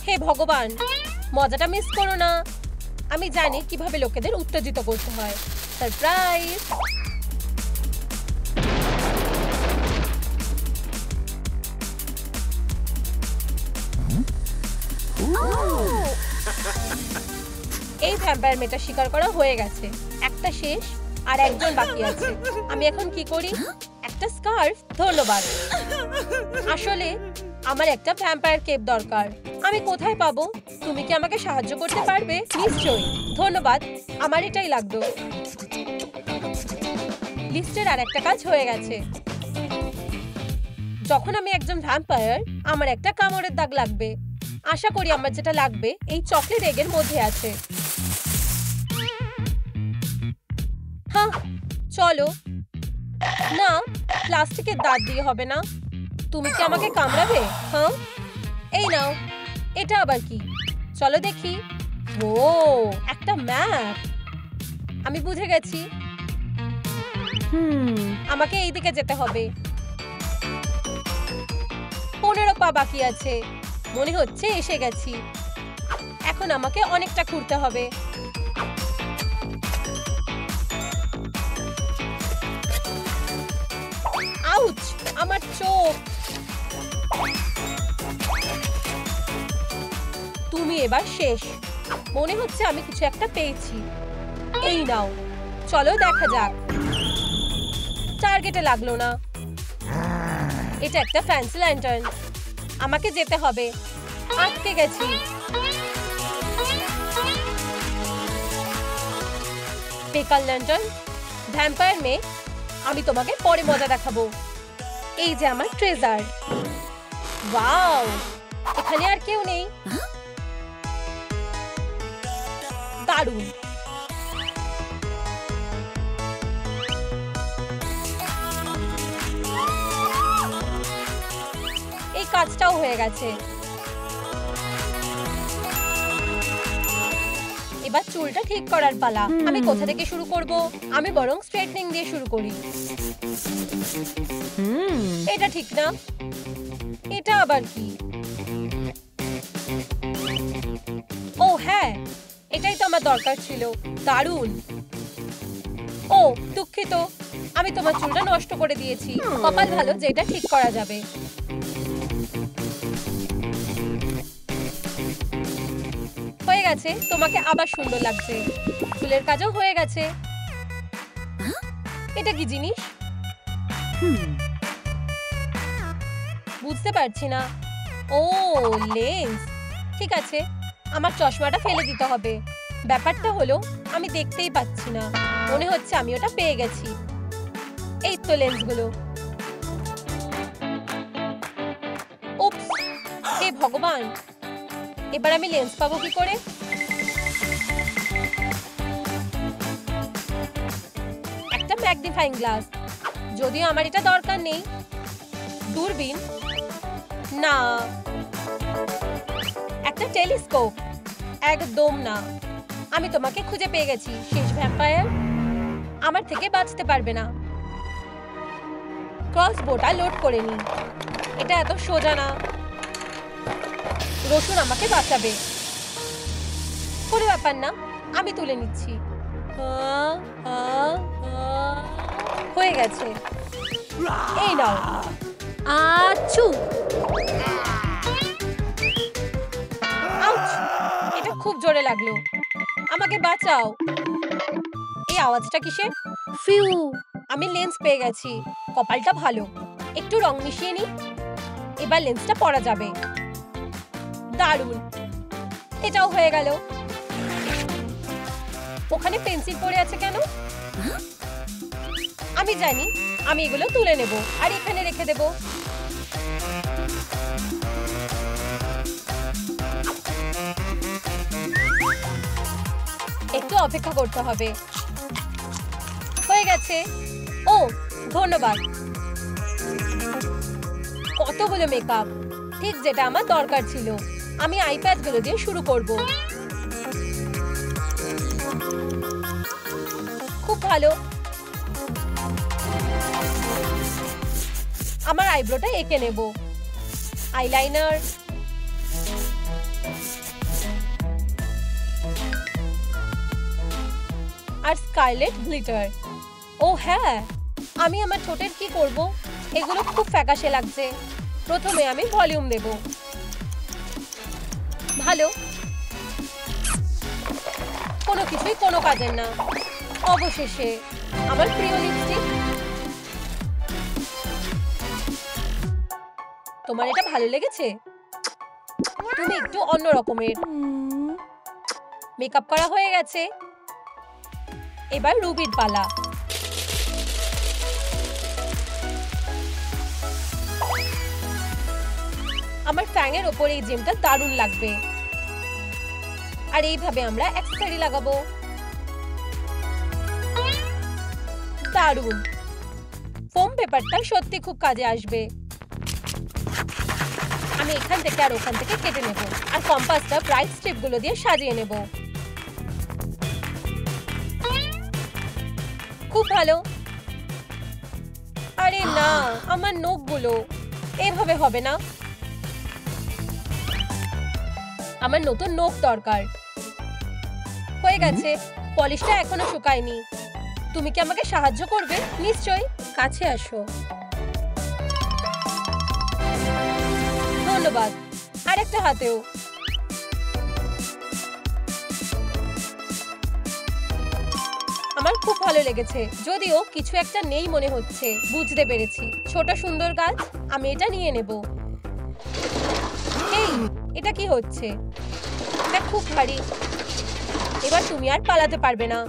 হে ভগবান, মজাটা মিস করো না। আমি জানি কিভাবে লোকেদের উত্তেজিত করতে হয়। সারপ্রাইজ! এই ভ্যাম্পায়ার মেয়েটা শিকার করা হয়ে গেছে। একটা শেষ, আর একজন বাকি আছে। আমি এখন কি করি? একটা স্কার্ফ? ধন্যবাদ। আসলে আমার একটা ভ্যাম্পায়ার কেপ দরকার। আমি কোথায় পাবো? তুমি কি আমাকে সাহায্য করতে পারবে? নিশ্চয়ই। ধন্যবাদ, আমার এটাই লাগতো। লিস্টের আর একটা কাজ হয়ে গেছে। যখন আমি একজন ভ্যাম্পায়ার, আমার একটা কামড়ের দাগ লাগবে। আশা করি আমার যেটা লাগবে এই চকলেট এগের মধ্যে আছে। হ্যাঁ, চলো। না, প্লাস্টিকের দাঁত দিয়ে হবে না। তুমি কি আমাকে কামড়াবে? হ্যাঁ, এই নাও। এটা আবার কি? চলো দেখি। ও, একটা ম্যাপ। আমি বুঝে গেছি। আমাকে এই দিকে যেতে হবে। 15 পা বাকি আছে। মনে হচ্ছে এসে গেছি। এখন আমাকে অনেকটা ঘুরতে হবে। আউচ! আমার চোখ। তুমি এবার শেষ। মনে হচ্ছে আমি কিছু একটা পেয়েছি। এই নাও, চলো দেখা যাক। টার্গেটে লাগলো না। এটা একটা ফ্যান্সি ল্যান্টার্ন। আমাকে যেতে হবে। আটকে গেছি। বেকার ল্যান্টার্ন। ভ্যাম্পায়ার মেয়ে, আমি তোমাকে পরে মজা দেখাবো। এই যে আমার ট্রেজার। ওয়াও, এখানে আর কেউ নেই। দারুণ। এই কাজটাও হয়ে গেছে। এবার চুলটা ঠিক করার পালা। আমি কোথা থেকে শুরু করব? আমি বরং স্ট্রেটনিং দিয়ে শুরু করি। এটা ঠিক না। এটা আবার কি? ও হ্যাঁ, এটাই তো আমার দরকার ছিল। দারুণ। ও দুঃখিত, আমি তোমার চুলটা নষ্ট করে দিয়েছি। কপাল ভালো যে এটা ঠিক করা যাবে। হয়ে গেছে, তোমাকে আবার সুন্দর লাগছে। চুলের কাজও হয়ে গেছে। এটা কি জিনিস? বুঝতে পারছি না। ও লেন্স। ঠিক আছে, আমার চশমাটা ফেলে দিতে হবে। ব্যাপারটা হলো আমি দেখতেই পাচ্ছি না। মনে হচ্ছে আমি ওটা পেয়ে গেছি। এই তো লেন্সগুলো। উপস, হে ভগবান, এবার আমি লেন্স পাবো কি করে? একটা ম্যাগনিফাইং গ্লাস, যদিও আমার এটা দরকার নেই। দূরবীন না, একটা টেলিস্কোপ একদম না। আমি তোমাকে খুঁজে পেয়ে গেছি, শেষ ভ্যাম্পায়ার। আমার থেকে বাঁচতে পারবে না। ক্রসবোটা লোড করে নি। এটা এত সোজা না। রসুন আমাকে বাঁচাবে। কোনো ব্যাপার না, আমি তুলে নিচ্ছি। হয়ে গেছে। এই নাও। আচু, আউচ, এটা খুব জোরে লাগলো। আমাকে বাঁচাও। এই আওয়াজটা কিসের? ফিউ। আমি লেন্স পেয়ে গেছি। কপালটা ভালো। একটু রং মিশিয়ে নি। এবার লেন্সটা পরা যাবে। দারুণ, এটাও হয়ে গেল। ওখানে পেন্সিল পড়ে আছে কেন? আমি জানি, আমি এগুলো তুলে নেব আর এখানে রেখে দেব। একটু অপেক্ষা করতে হবে। হয়ে গেছে। ও ধন্যবাদ। কতগুলো মেকআপ, ঠিক যেটা আমার দরকার ছিল। আমি আইপ্যাড গুলো দিয়ে শুরু করব। খুব ভালো। আমার আইব্রোটা এঁকে নেব। আইলাইনার, আর স্কারলেট গ্লিটার। ও হ্যাঁ, আমি আমার ঠোঁটের কি করব? এগুলো খুব ফ্যাকাশে লাগছে। প্রথমে আমি ভলিউম দেব। ভালো, কোনো কিছুই কোনো কাজের না। অবশেষে আমার প্রিয় লিপস্টিক। তোমার এটা ভালো লেগেছে? তুমি একটু অন্য রকমের। মেকআপ করা হয়ে গেছে। এবার রুবির পালা। আমার ফ্যাঙের ওপর এই জেমটা দারুণ লাগবে। আর এইভাবে আমরা অ্যাক্সেসরি লাগাবো। দারুণ। ফোম পেপারটা সত্যি খুব কাজে আসবে। আমি এখান থেকে আর ওখান থেকে কেটে নেব আর কম্পাসটা ব্রাইট স্ট্রিপ গুলো দিয়ে সাজিয়ে নেব। খুব ভালো। আরে না, আমার নখগুলো এভাবে হবে না। আমার নতুন নখ দরকার। হয়ে গেছে, পলিশটা এখনো শুকায়নি। তুমি কি আমাকে সাহায্য করবে? নিশ্চয়ই, কাছে আসো। ধন্যবাদ। আর একটা হাতেও। আমার খুব ভালো লেগেছে, যদিও কিছু একটা নেই মনে হচ্ছে। বুঝতে পেরেছি, ছোট সুন্দর গাছ। আমি এটা নিয়ে নেব। এই, এটা কি হচ্ছে? এটা খুব ভারী। এবার তুমি আর পালাতে পারবে না।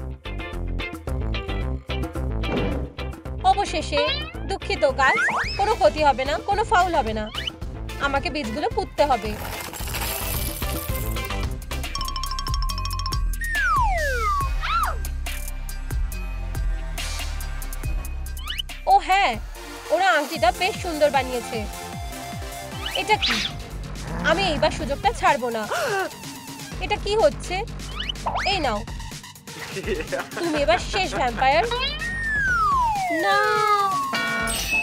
অবশেষে, দুঃখিত গাছ, কোনো ক্ষতি হবে না, কোনো ফাউল হবে না। আমাকে বীজগুলো পুঁততে হবে। ও হ্যাঁ, ওরা আংটিটা বেশ সুন্দর বানিয়েছে। এটা কি? আমি এইবার সুযোগটা ছাড়বো না। এটা কি হচ্ছে? এই নাও, তুমি এবার শেষ ভ্যাম্পায়ার। না,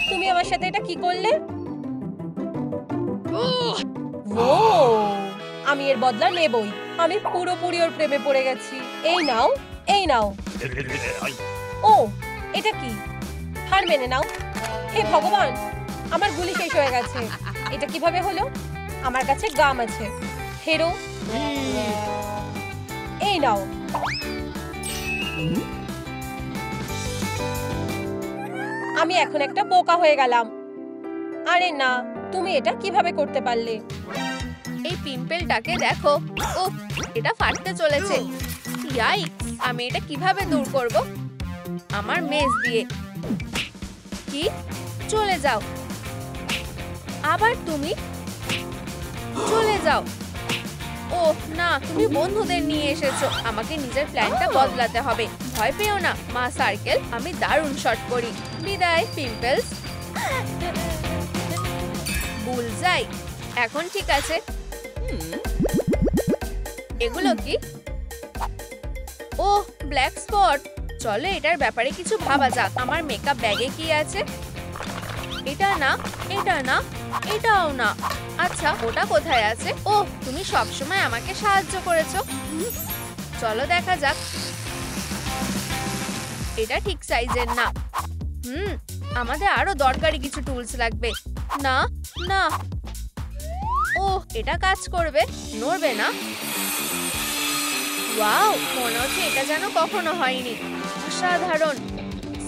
তুমি আমার সাথে এটা কি করলে? ও আমি এর বদলা নেবই। আমি পুরোপুরি ওর প্রেমে পড়ে গেছি। এই নাও, এই নাও। ও, এটা কি? হার মেনে নাও। হে ভগবান, আমার গুলি শেষ হয়ে গেছে। এটা কিভাবে হলো? আমার কাছে গাম আছে। হেরো, এই নাও। আমি এখন একটা বোকা হয়ে গেলাম। আরে না, তুমি এটা কিভাবে করতে পারলে? এই পিম্পলটাকে দেখো, উফ, এটা ফাটতে চলেছে। ইয়াইক্স, আমি এটা কিভাবে দূর করব? আমার মেজ দিয়ে। কি? চলে যাও। আবার তুমি চলে যাও। ওহ না, তুমি বন্ধুদের নিয়ে এসেছো। আমাকে নিজের প্ল্যানটা বদলাতে হবে। ভয় পেও না মা সার্কেল, আমি দারুণ শট করি। বিদায় পিম্পলস। বুলজাই। এখন ঠিক আছে। এগুলো কি? ওহ, ব্ল্যাক স্পট। চলো এটার ব্যাপারে কিছু ভাবা যাক। আমার মেকআপ ব্যাগে কি আছে? এটা না, এটা না, এটাও না। আচ্ছা, ওটা কোথায় আছে? ওহ, তুমি সবসময় আমাকে সাহায্য করেছো। চলো দেখা যাক। এটা ঠিক সাইজের না। আমাদের আরো দরকারি কিছু টুলস লাগবে। না না, ওহ, এটা কাজ করবে। নড়বে না। ওয়াও, মনে হচ্ছে এটা যেন কখনো হয়নি। অসাধারণ।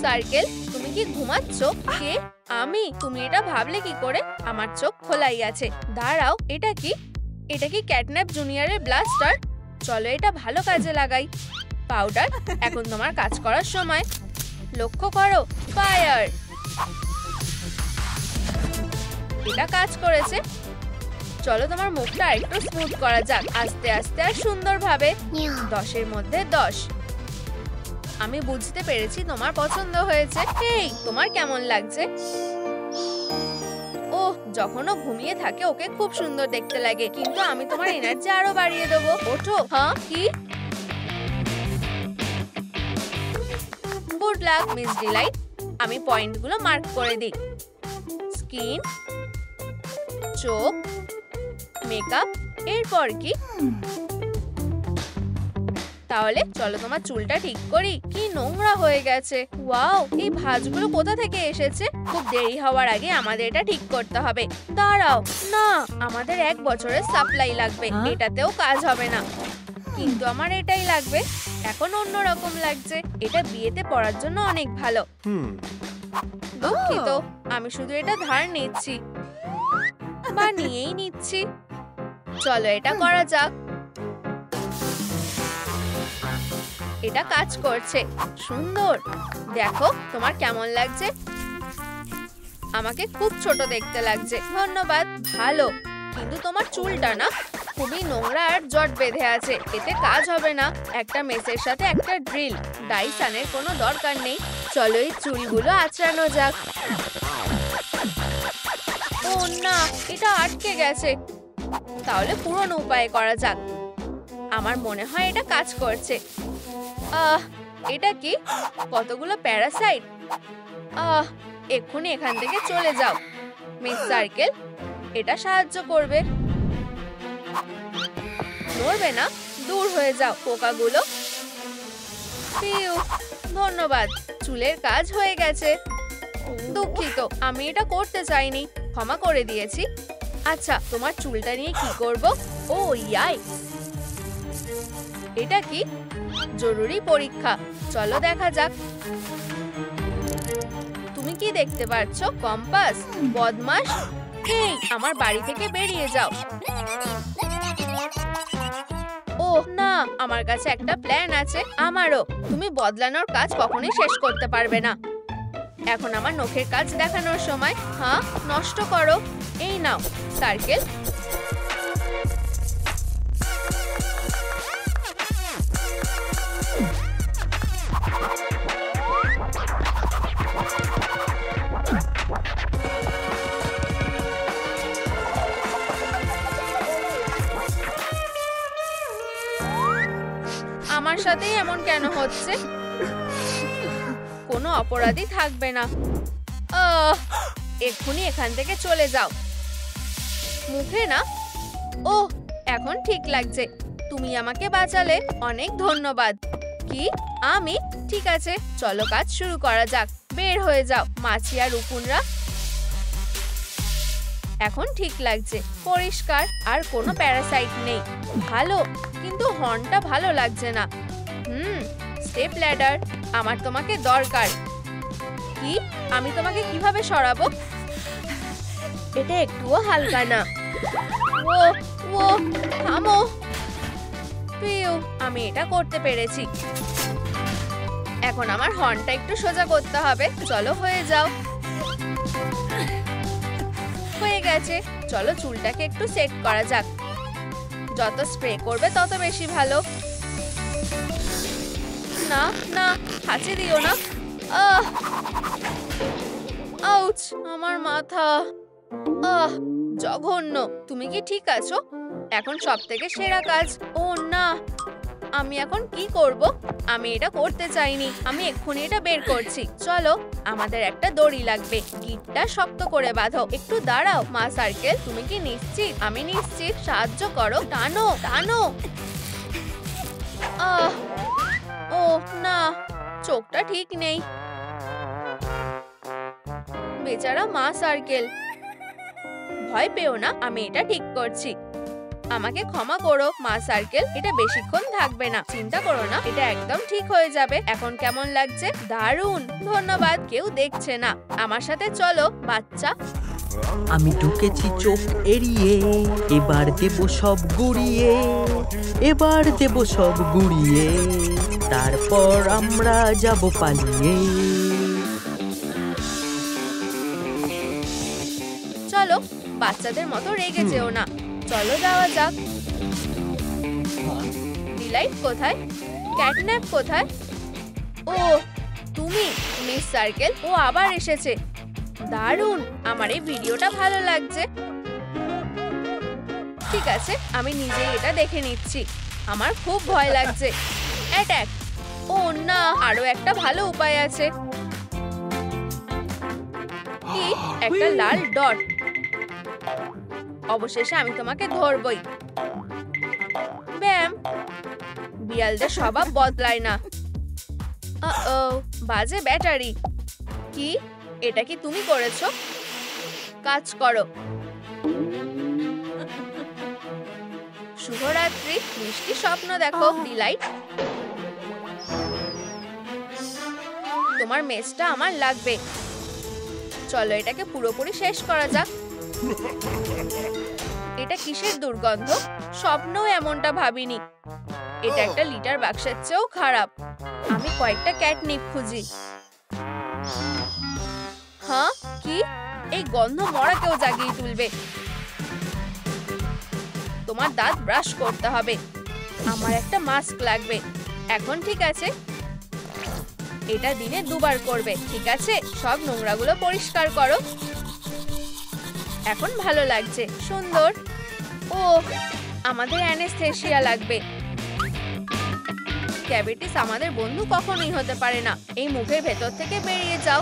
সার্কেল, তুমি কি ঘুমাচ্ছ? কে? আমি? তুমি এটা ভাবলে কি করে? আমার চোখ খোলাই আছে। দাঁড়াও, এটা কি? এটা কি ক্যাটন্যাপ জুনিয়রের ব্লাস্টার? চলো এটা ভালো কাজে লাগাই। পাউডার, এখন তোমার কাজ করার সময়। লক্ষ্য করো, ফায়ার। এটা কাজ করেছে। চলো তোমার মুখটা একটু স্মুথ করা যাক, আস্তে আস্তে আর সুন্দরভাবে। 10-এর মধ্যে 10। আমি বুঝতে পেরেছি তোমার পছন্দ হয়েছে। এই, তোমার কেমন লাগছে? ওহ, যখন ও ঘুমিয়ে থাকে ওকে খুব সুন্দর দেখতে লাগে, কিন্তু আমি তোমার এনার্জি আরো বাড়িয়ে দেবো। ওঠো। হ্যাঁ, কি? Good luck Miss Delight. আমি পয়েন্টগুলো মার্ক করে দিই। স্কিন, চোখ, মেকআপ, এরপর কি? তাহলে চলো তোমার চুলটা ঠিক করি। কি নোংরা হয়ে গেছে। ওয়াও, এই ভাঁজগুলো কোথা থেকে এসেছে? খুব দেরি হওয়ার আগে আমাদের এটা ঠিক করতে হবে। দাঁড়াও, না, আমাদের 1 বছরের সাপ্লাই লাগবে। এটাতেও কাজ হবে না, কিন্তু আমার এটাই লাগবে। এখন অন্যরকম লাগছে। এটা বিয়েতে পরার জন্য অনেক ভালো। দুঃখিত, আমি শুধু এটা ধার নিচ্ছি, বা নিয়েই নিচ্ছি। চলো এটা করা যাক। এটা কাজ করছে। সুন্দর। দেখো তোমার কেমন লাগছে? আমাকে খুব ছোট দেখতে লাগছে। ধন্যবাদ। ভালো, কিন্তু তোমার চুলটা না খুবই নোংরা আর জট বেঁধে আছে। এতে কাজ হবে না। একটা মেসের সাথে একটা ড্রিল, ডাইসনের কোনো দরকার নেই। চলো এই চুলগুলো আঁচড়ানো যাক। ও না, এটা আটকে গেছে। তাহলে পুরনো উপায়ে করা যাক। আমার মনে হয় এটা কাজ করছে। এটা কি? কতগুলো প্যারাসাইট। এক্ষুনি এখান থেকে চলে যাও মিস সার্কেল। এটা সাহায্য করবে। নড়বে না, দূর হয়ে যাও পোকাগুলো। পিউ, ধন্যবাদ। চুলের কাজ হয়ে গেছে। দুঃখিত, আমি এটা করতে চাইনি। ক্ষমা করে দিয়েছি। আচ্ছা, তোমার চুলটা নিয়ে কি করব? ও ইয়াই, এটা কি? জরুরি পরীক্ষা। চলো দেখা যাক। তুমি কি দেখতে পাচ্ছ? কম্পাস? বদমাশ, এই আমার বাড়ি থেকে বেরিয়ে যাও। ওহ না, আমার কাছে একটা প্ল্যান আছে। আমারও। তুমি বদলানোর কাজ কখনোই শেষ করতে পারবে না। এখন আমার নখের কাজ দেখানোর সময়। হ্যাঁ, নষ্ট করো। এই নাও সার্কেল। আমার সাথেই এমন কেন হচ্ছে? কোনো অপরাধী থাকবে না। এক্ষুনি এখান থেকে চলে যাও। মুখে না? ওহ, এখন ঠিক লাগছে। তুমি আমাকে বাঁচালে, অনেক ধন্যবাদ। কি? আমি? ঠিক আছে, চলো কাজ শুরু করা যাক। বের হয়ে যাও মাছি আর উকুনরা। এখন ঠিক লাগছে, পরিষ্কার, আর কোনো প্যারাসাইট নেই। ভালো, কিন্তু হর্নটা ভালো লাগছে না। স্টেপ ল্যাডার, আমার তোমাকে দরকার। কি? আমি তোমাকে কিভাবে সরাবো? এটা একটুও হালকা না। ও ও থামো। পিউ, আমি এটা করতে পেরেছি। এখন আমার হর্নটা একটু সোজা করতে হবে। চলো, হয়ে যাও। হয়ে গেছে। চলো চুলটাকে একটু সেট করা যাক। যত স্প্রে করবে তত বেশি ভালো। না না, হাঁচি দিও না। আউচ, আমার মাথা। জঘন্য। তুমি কি ঠিক আছো? এখন সবথেকে সেরা কাজ। ও না, আমি এখন কি করব? আমি এটা করতে চাইনি। আমি এক্ষুনি এটা বের করছি। চলো, আমাদের একটা দড়ি লাগবে। গিটটা শক্ত করে বাঁধো। একটু দাঁড়াও মা সার্কেল, তুমি কি নিশ্চিত? আমি নিশ্চিত। সাহায্য করো। টানো টানো। ও না, চোখটা ঠিক নেই। বেচারা মা সার্কেল। ভয় পেও না, আমি এটা ঠিক করছি। আমাকে ক্ষমা করো মা সার্কেল, এটা বেশিক্ষণ থাকবে না। চিন্তা করো না, এটা একদম ঠিক হয়ে যাবে। এখন কেমন লাগছে? দারুণ, ধন্যবাদ। কেউ দেখছে না। আমার সাথে চলো বাচ্চা। আমি ঢুকেছি চোখ এড়িয়ে, এবার দেব সব গুড়িয়ে, এবার দেব সব গুড়িয়ে, তারপর আমরা যাব পালিয়ে। চলো, বাচ্চাদের মতো রেগে যেও না। চলো যাওয়া যাক। ডিলাইট কোথায়? ক্যাটন্যাপ কোথায়? ও তুমি, মিস সার্কেল। ও আবার এসেছে। দারুণ, আমার এই ভিডিওটা ভালো লাগছে। ঠিক আছে, আমি নিজেই এটা দেখে নিচ্ছি। আমার খুব ভয় লাগছে। অ্যাটাক। ও না, আরো একটা ভালো উপায় আছে। কি? একটা লাল ডট। অবশেষে আমি তোমাকে ধরবই। ব্যাম। বিড়ালদের স্বভাব বদলায় না। বাজে ব্যাটারি। কি? এটা কি তুমি করেছো? কাজ করো। শুভরাত্রি, মিষ্টি স্বপ্ন দেখো ডিলাইট। তোমার মেসটা আমার লাগবে। চলো এটাকে পুরোপুরি শেষ করা যাক। এটা কিসের দুর্গন্ধ? স্বপ্নও এমনটা ভাবিনি। এটা একটা লিটার বাক্সের চেয়েও খারাপ। আমি কয়েকটা ক্যাটনিপ খুঁজি। হ্যাঁ, কি? এই গন্ধ মরাকেও জাগিয়ে তুলবে। তোমার দাঁত ব্রাশ করতে হবে। আমার একটা মাস্ক লাগবে। এখন ঠিক আছে। এটা দিনে 2 বার করবে, ঠিক আছে? সব নোংরাগুলো পরিষ্কার করো। এখন ভালো লাগছে, সুন্দর। ও, আমাদের অ্যানেস্থেসিয়া লাগবে। ক্যাভিটিস আমাদের বন্ধু কখনোই হতে পারে না। এই মুখের ভেতর থেকে বেরিয়ে যাও।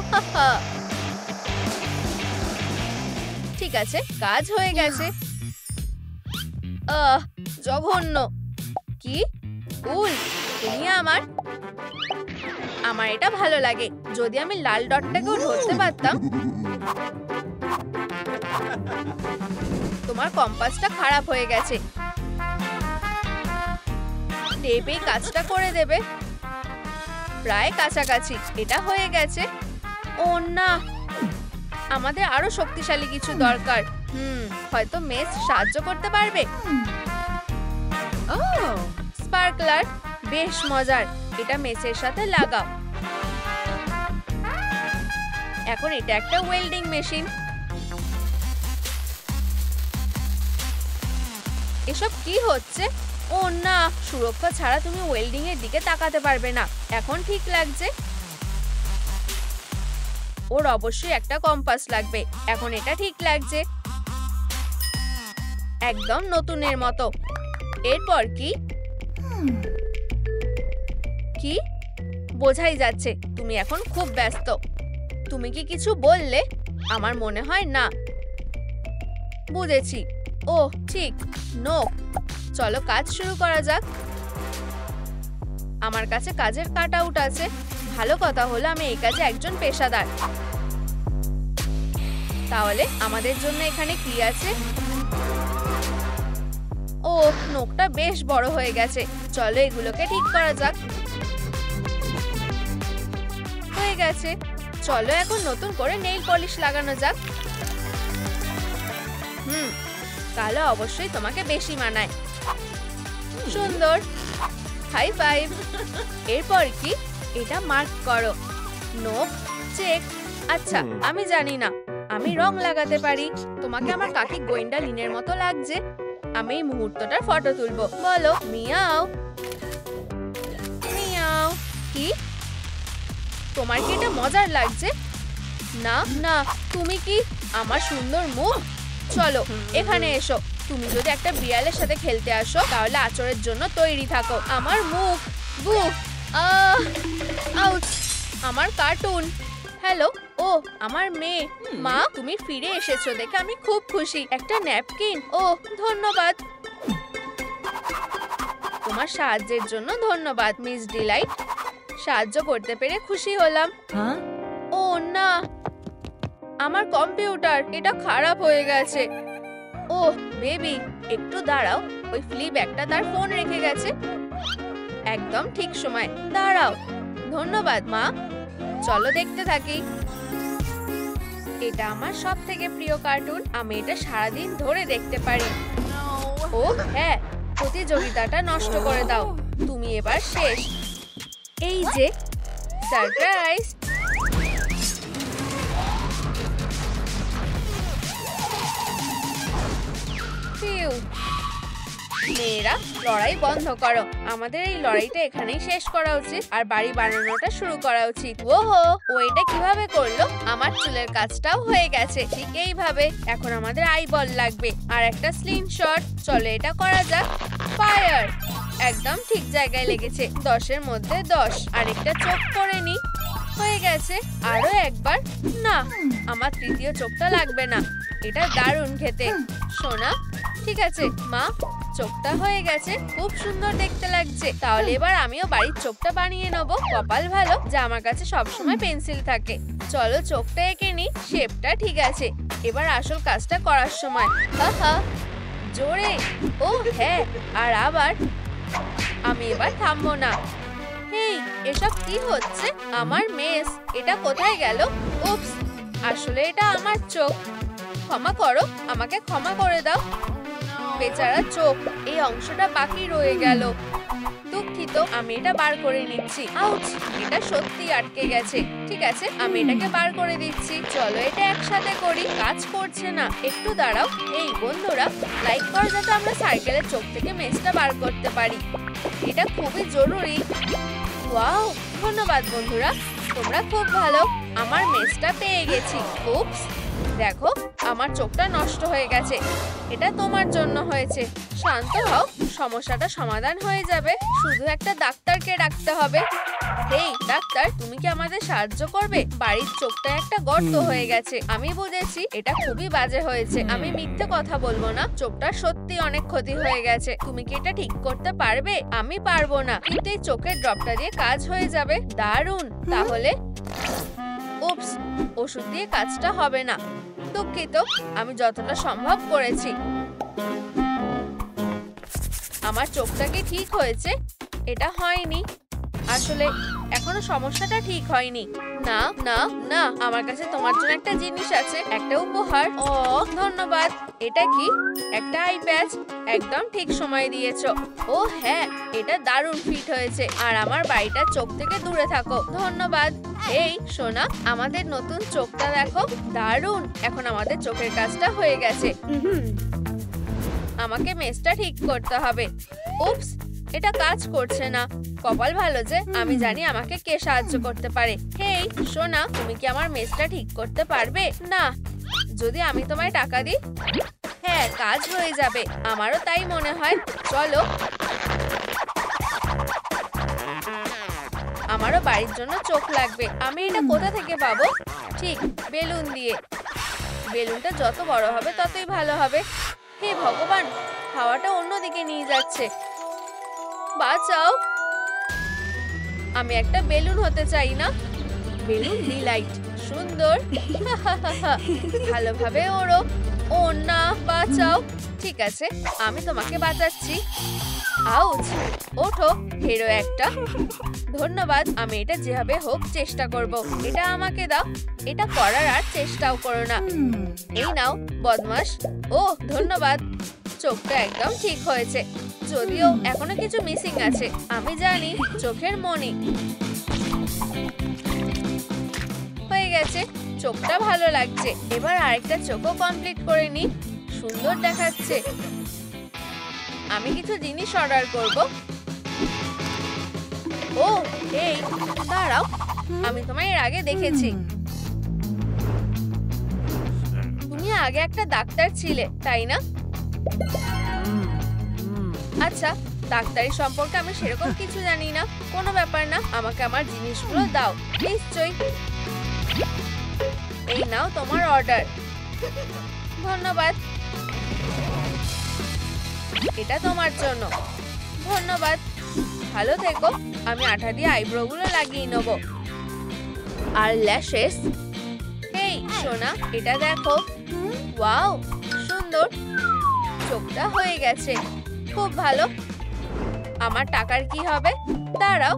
ঠিক আছে, কাজ হয়ে গেছে। জঘন্য। কি? উল, তুমি আমার এটা ভালো লাগে। যদি আমি লাল ডটটাকেও ধরতে পারতাম। তোমার কম্পাসটা খারাপ হয়ে গেছে। টেপ এই কাজটা করে দেবে। প্রায় কাছাকাছি। এটা হয়ে গেছে। ও না, আমাদের আরো শক্তিশালী কিছু দরকার। হয়তো মেস সাহায্য করতে পারবে। স্পার্কলার, বেশ মজার। এটা মেসের সাথে লাগাও। এখন এটা একটা ওয়েল্ডিং মেশিন। এসব কি হচ্ছে? ও না, সুরক্ষা ছাড়া তুমি ওয়েল্ডিং এর দিকে তাকাতে পারবে না। এখন ঠিক লাগছে। ওর অবশ্যই একটা কম্পাস লাগবে। এখন এটা ঠিক লাগছে, একদম নতুনের মতো। এরপর কি? কি? বোঝাই যাচ্ছে তুমি এখন খুব ব্যস্ত। তুমি কি কিছু বললে? আমার মনে হয় না। বুঝেছি। ওহ ঠিক, নখ। চলো কাজ শুরু করা যাক। আমার কাছে কাজের কাট আউট আছে। ভালো কথা হলো আমি এই কাজে একজন পেশাদার। তাহলে আমাদের জন্য এখানে কি আছে? ও, নখটা বেশ বড় হয়ে গেছে। চলো এগুলোকে ঠিক করা যাক। হয়ে গেছে। চলো এখন নতুন করে নেইল পলিশ লাগানো যাক। তাহলে অবশ্যই তোমাকে বেশি মানায়। সুন্দর, হাই ফাইভ। এরপর কি? এটা মার্ক করো। নখ, চেক। আচ্ছা, আমি জানি না, আমি রং লাগাতে পারি। তোমাকে আমার কাকি গোয়েন্দা লিনের মতো লাগছে। আমি এই মুহূর্তটার ফটো তুলবো। বলো মিয়াও মিয়াও। কি? তোমার কি এটা মজার লাগছে? না না, তুমি কি? আমার সুন্দর মুখ। চলো এখানে এসো। তুমি যদি একটা বিড়ালের সাথে খেলতে আসো তাহলে আচরের জন্য তৈরি থাকো। আমার মুখ, বুক, আউচ, আমার কার্টুন। হ্যালো, ও আমার মেয়ে। মা, তুমি ফিরে এসেছো দেখে আমি খুব খুশি। একটা ন্যাপকিন। ও ধন্যবাদ। তোমার সাহায্যের জন্য ধন্যবাদ মিস ডিলাইট। সাহায্য করতে পেরে খুশি হলাম। ও না, আমার কম্পিউটার, এটা খারাপ হয়ে গেছে। ও বেবি, একটু দাঁড়াও। ওই ফ্লিপ একটা তার ফোন রেখে গেছে। একদম ঠিক সময়। দাঁড়াও। ধন্যবাদ মা। চলো দেখতে থাকি। এটা আমার সব থেকে প্রিয় কার্টুন। আমি এটা সারাদিন ধরে দেখতে পারি। ও হ্যাঁ, প্রতিযোগিতাটা নষ্ট করে দাও। তুমি এবার শেষ। এই যে সারপ্রাইজ। মেয়েরা, লড়াই বন্ধ করো। আমাদের এই লড়াইটা এখানেই শেষ করা উচিত আর বাড়ি বানানোটা শুরু করা উচিত। ওহো, ও এটা কিভাবে করলো? আমার চুলের কাজটাও হয়ে গেছে ঠিক এইভাবে। এখন আমাদের আই বল লাগবে আর একটা স্লিং শট। চলো এটা করা যাক। ফায়ার! একদম ঠিক জায়গায় লেগেছে। 10-এর মধ্যে 10। আরেকটা চোখ করে নি। হয়ে গেছে। আরো একবার। না, আমার তৃতীয় চোখটা লাগবে না। এটা দারুণ খেতে। সোনা, ঠিক আছে মা, চোখটা হয়ে গেছে। খুব সুন্দর দেখতে লাগছে। তাহলে এবার আমিও বাড়ির চোখটা বানিয়ে নেব। কপাল ভালো যে আমার কাছে সবসময় পেন্সিল থাকে। চলো চোখটা এঁকে নি। শেপটা ঠিক আছে। এবার আসল কাজটা করার সময়। হা, জোরে। ও হ্যাঁ, আর আবার। আমি এবার থামবো না। হেই, এসব কি হচ্ছে? আমার মেস, এটা কোথায় গেল? উপস, আসলে এটা আমার চোখ। ক্ষমা করো, আমাকে ক্ষমা করে দাও। বেচারা চোখ, এই অংশটা বাকি রয়ে গেল। দুঃখিত, আমি এটা বার করে নিচ্ছি। আউচ, এটা সত্যি আটকে গেছে। ঠিক আছে, আমি এটাকে বার করে দিচ্ছি। চলো এটা একসাথে করি। কাজ করছে না। একটু দাঁড়াও। এই বন্ধুরা, লাইক করো যাতে আমরা সাইকেলের চোখ থেকে মেসটা বার করতে পারি। এটা খুবই জরুরি। ওয়াও, ধন্যবাদ বন্ধুরা, তোমরা খুব ভালো। আমার মেসটা পেয়ে গেছি। উপস, দেখো আমার চোখটা নষ্ট হয়ে গেছে। এটা তোমার জন্য হয়েছে। শান্ত হও, সমস্যাটা সমাধান হয়ে যাবে। শুধু একটা ডাক্তারকে ডাকতে হবে। হেই ডাক্তার, তুমি কি আমাদের সাহায্য করবে? বাড়ির চোখটা একটা গর্ত হয়ে গেছে। আমি বুঝেছি এটা খুবই বাজে হয়েছে। আমি মিথ্যে কথা বলবো না। চোখটা সত্যি অনেক ক্ষতি হয়ে গেছে। তুমি কি এটা ঠিক করতে পারবে? আমি পারবো না, কিন্তু এই চোখের ড্রপটা দিয়ে কাজ হয়ে যাবে। দারুণ। তাহলে উপস, ওষুধ দিয়ে কাজটা হবে না। দুঃখিত, আমি যতটা সম্ভব করেছি। আমার চোখটা কি ঠিক হয়েছে? এটা হয়নি। আসলে এখনো সমস্যাটা ঠিক হয়নি। না না না, আমার কাছে তোমার জন্য একটা জিনিস আছে, একটা উপহার। ও ধন্যবাদ। এটা কি? একটা আই প্যাচ। একদম ঠিক সময় দিয়েছো। ও হ্যাঁ, এটা দারুণ ফিট হয়েছে। আর আমার বাড়িটা চোখ থেকে দূরে থাকো। ধন্যবাদ। এই সোনা, আমাদের নতুন চোখটা দেখো। দারুণ। এখন আমাদের চোখের কাজটা হয়ে গেছে। আমাকে মেসটা ঠিক করতে হবে। উপস, এটা কাজ করছে না। কপাল ভালো যে আমি জানি আমাকে কে সাহায্য করতে পারে। হেই সোনা, তুমি কি আমার মেসটা ঠিক করতে পারবে? না, যদি আমি তোমায় টাকা দিই? হ্যাঁ, কাজ হয়ে যাবে। আমারও তাই মনে হয়। চলো। আমারও বাড়ির জন্য চোখ লাগবে। আমি এটা কোথা থেকে পাবো? ঠিক, বেলুন দিয়ে। বেলুনটা যত বড় হবে ততই ভালো হবে। হে ভগবান, হাওয়াটা অন্যদিকে নিয়ে যাচ্ছে। বাঁচাও, আমি একটা বেলুন হতে চাই না। বেলুন ডিলাইট, সুন্দর। ভালোভাবে ওড়ো। ও না, বাঁচাও। ঠিক আছে, আমি তোমাকে বাঁচাচ্ছি। আউচ, ওঠো হেরো একটা। ধন্যবাদ, আমি এটা যেভাবে হোক চেষ্টা করব। এটা আমাকে দাও। এটা করার আর চেষ্টাও করো না। এই নাও বদমাশ। ও ধন্যবাদ। চোখটা একদম ঠিক হয়েছে, যদিও এখনো কিছু মিসিং আছে। আমি জানি, চোখের মনি। হয়ে গেছে, চোখটা ভালো লাগছে। এবার আরেকটা চোখও কমপ্লিট করে নি। সুন্দর দেখাচ্ছে। আমি কিছু জিনিস অর্ডার করব। ও এই দাঁড়াও, আমি তোমায় এর আগে দেখেছি। তুমি আগে একটা ডাক্তার ছিলে, তাই না? আচ্ছা, ডাক্তারি সম্পর্কে আমি সেরকম কিছু জানি না। কোনো ব্যাপার না, আমাকে আমার জিনিসগুলো দাও। নিশ্চয়ই। এই নাও তোমার অর্ডার। ধন্যবাদ। এটা তোমার জন্য। ধন্যবাদ। ভালো থেকো। আমি আঠা দিয়ে আইব্রো গুলো লাগিয়ে নেব। আর ল্যাশেস। এই সোনা, এটা দেখো। ওয়াও, সুন্দর। চোখটা হয়ে গেছে, খুব ভালো। আমার টাকার কি হবে? দাঁড়াও,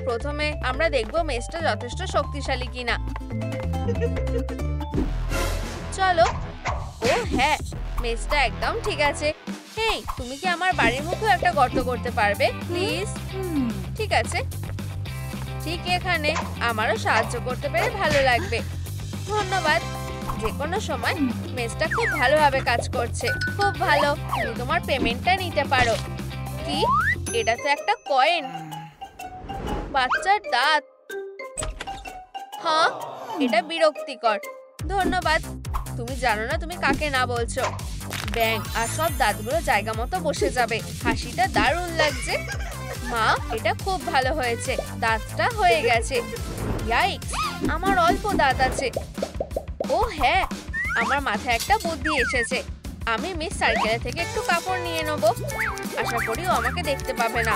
প্রথমে আমরা দেখবো মেসটা যথেষ্ট শক্তিশালী কিনা। চলো। ও হ্যাঁ, মেসটা একদম ঠিক আছে। হেই, তুমি কি আমার বাড়ির মুখে একটা গর্ত করতে পারবে প্লিজ? ঠিক আছে, ঠিক এখানে। আমারও সাহায্য করতে পেরে ভালো লাগবে। ধন্যবাদ। যে কোনো সময়। মেসটা খুব ভালোভাবে কাজ করছে। খুব ভালো, তুমি তোমার পেমেন্টটা নিতে পারো। কি? এটা তো একটা কয়েন। বাচ্চার দাঁত। হ্যাঁ, এটা বিরক্তিকর। ধন্যবাদ। তুমি জানো না তুমি কাকে না বলছো। ব্যাং, আর সব দাঁতগুলো জায়গা মতো বসে যাবে। হাসিটা দারুণ লাগছে। মা, এটা খুব ভালো হয়েছে। দাঁতটা হয়ে গেছে। ইয়াইক্স, আমার অল্প দাঁত আছে। ও হ্যাঁ, আমার মাথায় একটা বুদ্ধি এসেছে। আমি মিস সার্কেলের থেকে একটু কাপড় নিয়ে নেব। আশা করি ও আমাকে দেখতে পাবে না।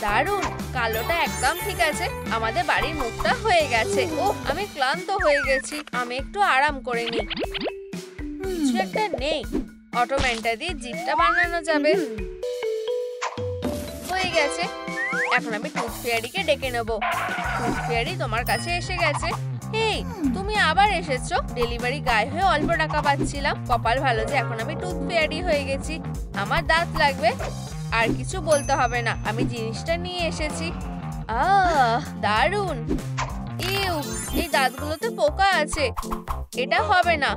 দারুণ, কালোটা একদম ঠিক আছে। আমাদের বাড়ির মুখটা হয়ে গেছে। ও, আমি ক্লান্ত হয়ে গেছি। আমি একটু আরাম করে নিই। কিছু একটা নেই। অটোম্যানটা দিয়ে জিপটা বানানো যাবে। হয়ে গেছে। এখন আমি টুথ ফেয়ারিকে ডেকে নেব। টুথ ফেয়ারি তোমার কাছে এসে গেছে। এই, তুমি আবার এসেছো। ডেলিভারি গায়ে হয়ে অল্প টাকা পাচ্ছিলাম। কপাল ভালো যে এখন আমি টুথ ফেয়ারি হয়ে গেছি। আমার দাঁত লাগবে। আর কিছু বলতে হবে না, আমি জিনিসটা নিয়ে এসেছি। আহ, দারুণ। ইউ, এই দাঁতগুলোতে পোকা আছে। এটা হবে না।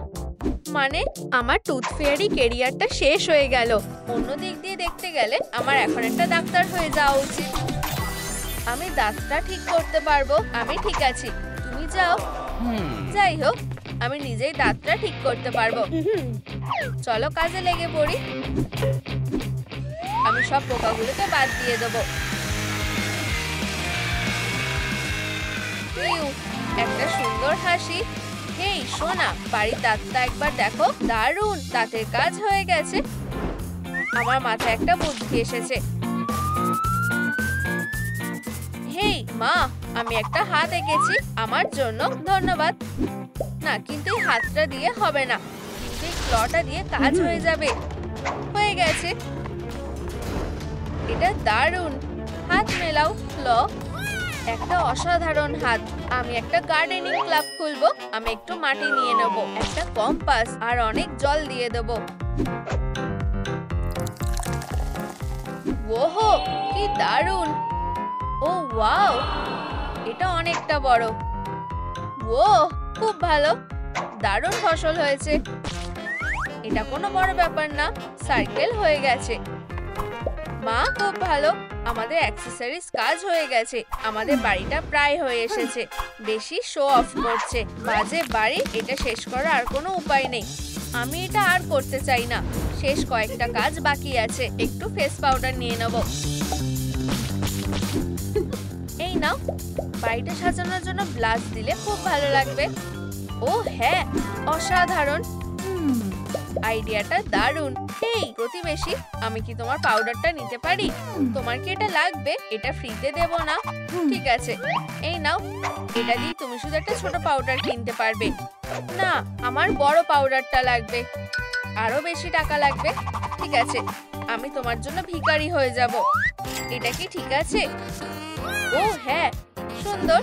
মানে আমার টুথ ফেয়ারি ক্যারিয়ারটা শেষ হয়ে গেল। অন্য দিক দিয়ে দেখতে গেলে আমার এখন একটা ডাক্তার হয়ে যাওয়া উচিত। আমি দাঁতটা ঠিক করতে পারবো। আমি ঠিক আছি, তুমি যাও। যাই হোক, আমি নিজেই দাঁতটা ঠিক করতে পারবো। চলো কাজে লেগে পড়ি। আমি সব পোকাগুলোকে বাদ দিয়ে দেবো। একটা সুন্দর হাসি। হেই সোনা, বাড়ির দাঁতটা একবার দেখো। দারুণ, দাঁতের কাজ হয়ে গেছে। আমার মাথায় একটা বুদ্ধি এসেছে। হেই মা, আমি একটা হাত এঁকেছি আমার জন্য। ধন্যবাদ। না, কিন্তু এই হাতটা দিয়ে হবে না, কিন্তু এই ক্লটা দিয়ে কাজ হয়ে যাবে। হয়ে গেছে। এটা দারুণ। হাত মেলাও। ক্ল, একটা অসাধারণ হাত। আমি একটা গার্ডেনিং ক্লাব খুলবো। আমি একটু মাটি নিয়ে নেব, একটা কম্পাস আর অনেক জল দিয়ে দেব। ওহো, কি দারুণ। ও ওয়াও, এটা অনেকটা বড়। ও, খুব ভালো। দারুণ ফসল হয়েছে। এটা কোনো বড় ব্যাপার না। সার্কেল হয়ে গেছে। মা, খুব ভালো। আমাদের অ্যাক্সেসরিজ কাজ হয়ে গেছে। আমাদের বাড়িটা প্রায় হয়ে এসেছে। বেশি শো অফ করছে। বাজে বাড়ি। এটা শেষ করার আর কোনো উপায় নেই। আমি এটা আর করতে চাই না। শেষ কয়েকটা কাজ বাকি আছে। একটু ফেস পাউডার নিয়ে নেব। এই নাও, বাড়িটা সাজানোর জন্য ব্লাশ দিলে খুব ভালো লাগবে। ও হ্যাঁ, অসাধারণ, আইডিয়াটা দারুণ। এই প্রতিবেশী, আমি কি তোমার পাউডারটা নিতে পারি? তোমার কি এটা লাগবে? এটা ফ্রিতে দেব না। ঠিক আছে, এই নাও, এটা দিয়ে তুমি শুধু একটা ছোট পাউডার কিনতে পারবে। না, আমার বড় পাউডারটা লাগবে, আরো বেশি টাকা লাগবে। ঠিক আছে, আমি তোমার জন্য ভিখারি হয়ে যাব। এটা কি ঠিক আছে? ও হ্যাঁ, সুন্দর।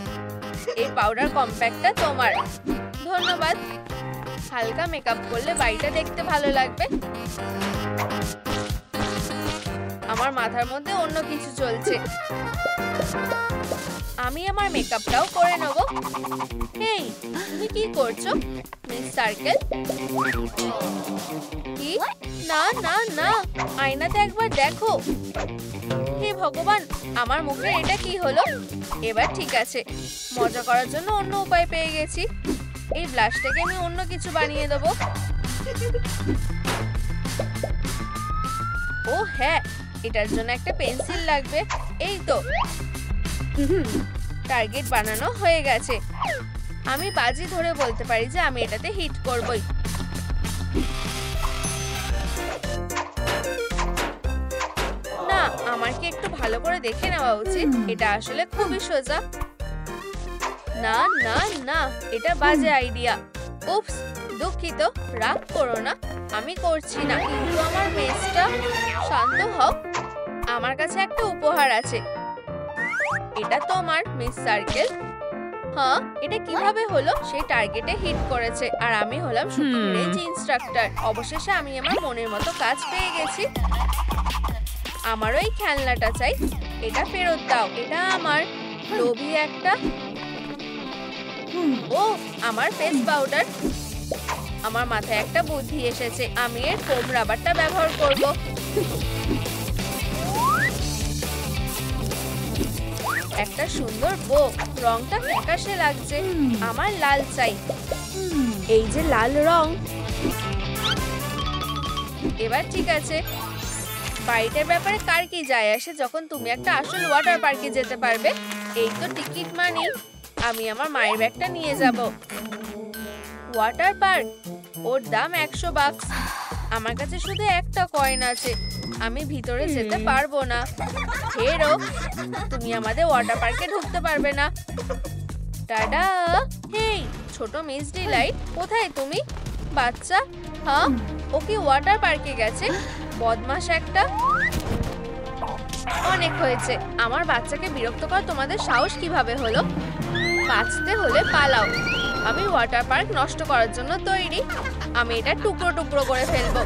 এই পাউডার কম্প্যাক্টটা তোমার। ধন্যবাদ। হালকা মেকআপ করলে বাড়িটা দেখতে ভালো লাগবে। আমার মাথার মধ্যে অন্য কিছু চলছে। আমি আমার মেকআপটাও করে নেব। এই, তুমি কি করছো মিস সার্কেল? কি? না না না, আয়নাতে একবার দেখো। হে ভগবান, আমার মুখে এটা কি হলো? এবার ঠিক আছে, মজা করার জন্য অন্য উপায় পেয়ে গেছি। এই ব্লাশটাকে আমি অন্য কিছু বানিয়ে দেবো। ও হ্যাঁ, এটার জন্য একটা পেন্সিল লাগবে। এই তো, টার্গেট বানানো হয়ে গেছে। আমি বাজি ধরে বলতে পারি যে আমি এটাতে হিট করবই। না, আমার কি একটু ভালো করে দেখে নেওয়া উচিত? এটা আসলে খুবই সোজা। না না না, এটা বাজে আইডিয়া। উপস, দুঃখিত, রাগ করো না, আমি করছি না। কিন্তু আমার মেসটা, শান্ত হও। আমার কাছে একটা উপহার আছে। এটা তোমার মিস সার্কেল। হ্যাঁ, এটা কিভাবে হলো? সেই টার্গেটে হিট করেছে আর আমি হলাম শুটিং রেঞ্জ ইনস্ট্রাক্টর। অবশেষে আমি আমার মনের মতো কাজ পেয়ে গেছি। আমারও এই খেলনাটা চাই। এটা ফেরত দাও, এটা আমার। লোভী একটা। ও, আমার ফেস পাউডার। আমার মাথায় একটা বুদ্ধি এসেছে। আমি এর ফোম রাবারটা ব্যবহার করব। একটা সুন্দর বো, রংটা ফ্যাকাশে লাগছে। আমার লাল চাই। এই যে লাল রং। এবার ঠিক আছে। বাড়িটার ব্যাপারে কার কি যায় আসে যখন তুমি একটা আসল ওয়াটার পার্কে যেতে পারবে? এই তো টিকিট মানি। আমি আমার মায়ের ব্যাগটা নিয়ে যাব। ওয়াটার পার্ক, ওর দাম 100 বাক্স। আমার কাছে শুধু একটা কয়েন আছে। আমি ভিতরে যেতে পারবো না। হেরো, তুমি আমাদের ওয়াটার পার্কে ঢুকতে পারবে না। টাডা। হেই, ছোট মিস ডিলাইট, কোথায় তুমি? বাচ্চা? হ্যাঁ, ও কি ওয়াটার পার্কে গেছে? বদমাশ একটা। অনেক হয়েছে। আমার বাচ্চাকে বিরক্ত করা তোমাদের সাহস কিভাবে হলো? বাঁচতে হলে পালাও। আমি ওয়াটার পার্ক নষ্ট করার জন্য তৈরি। আমি এটা টুকরো টুকরো করে ফেলবো।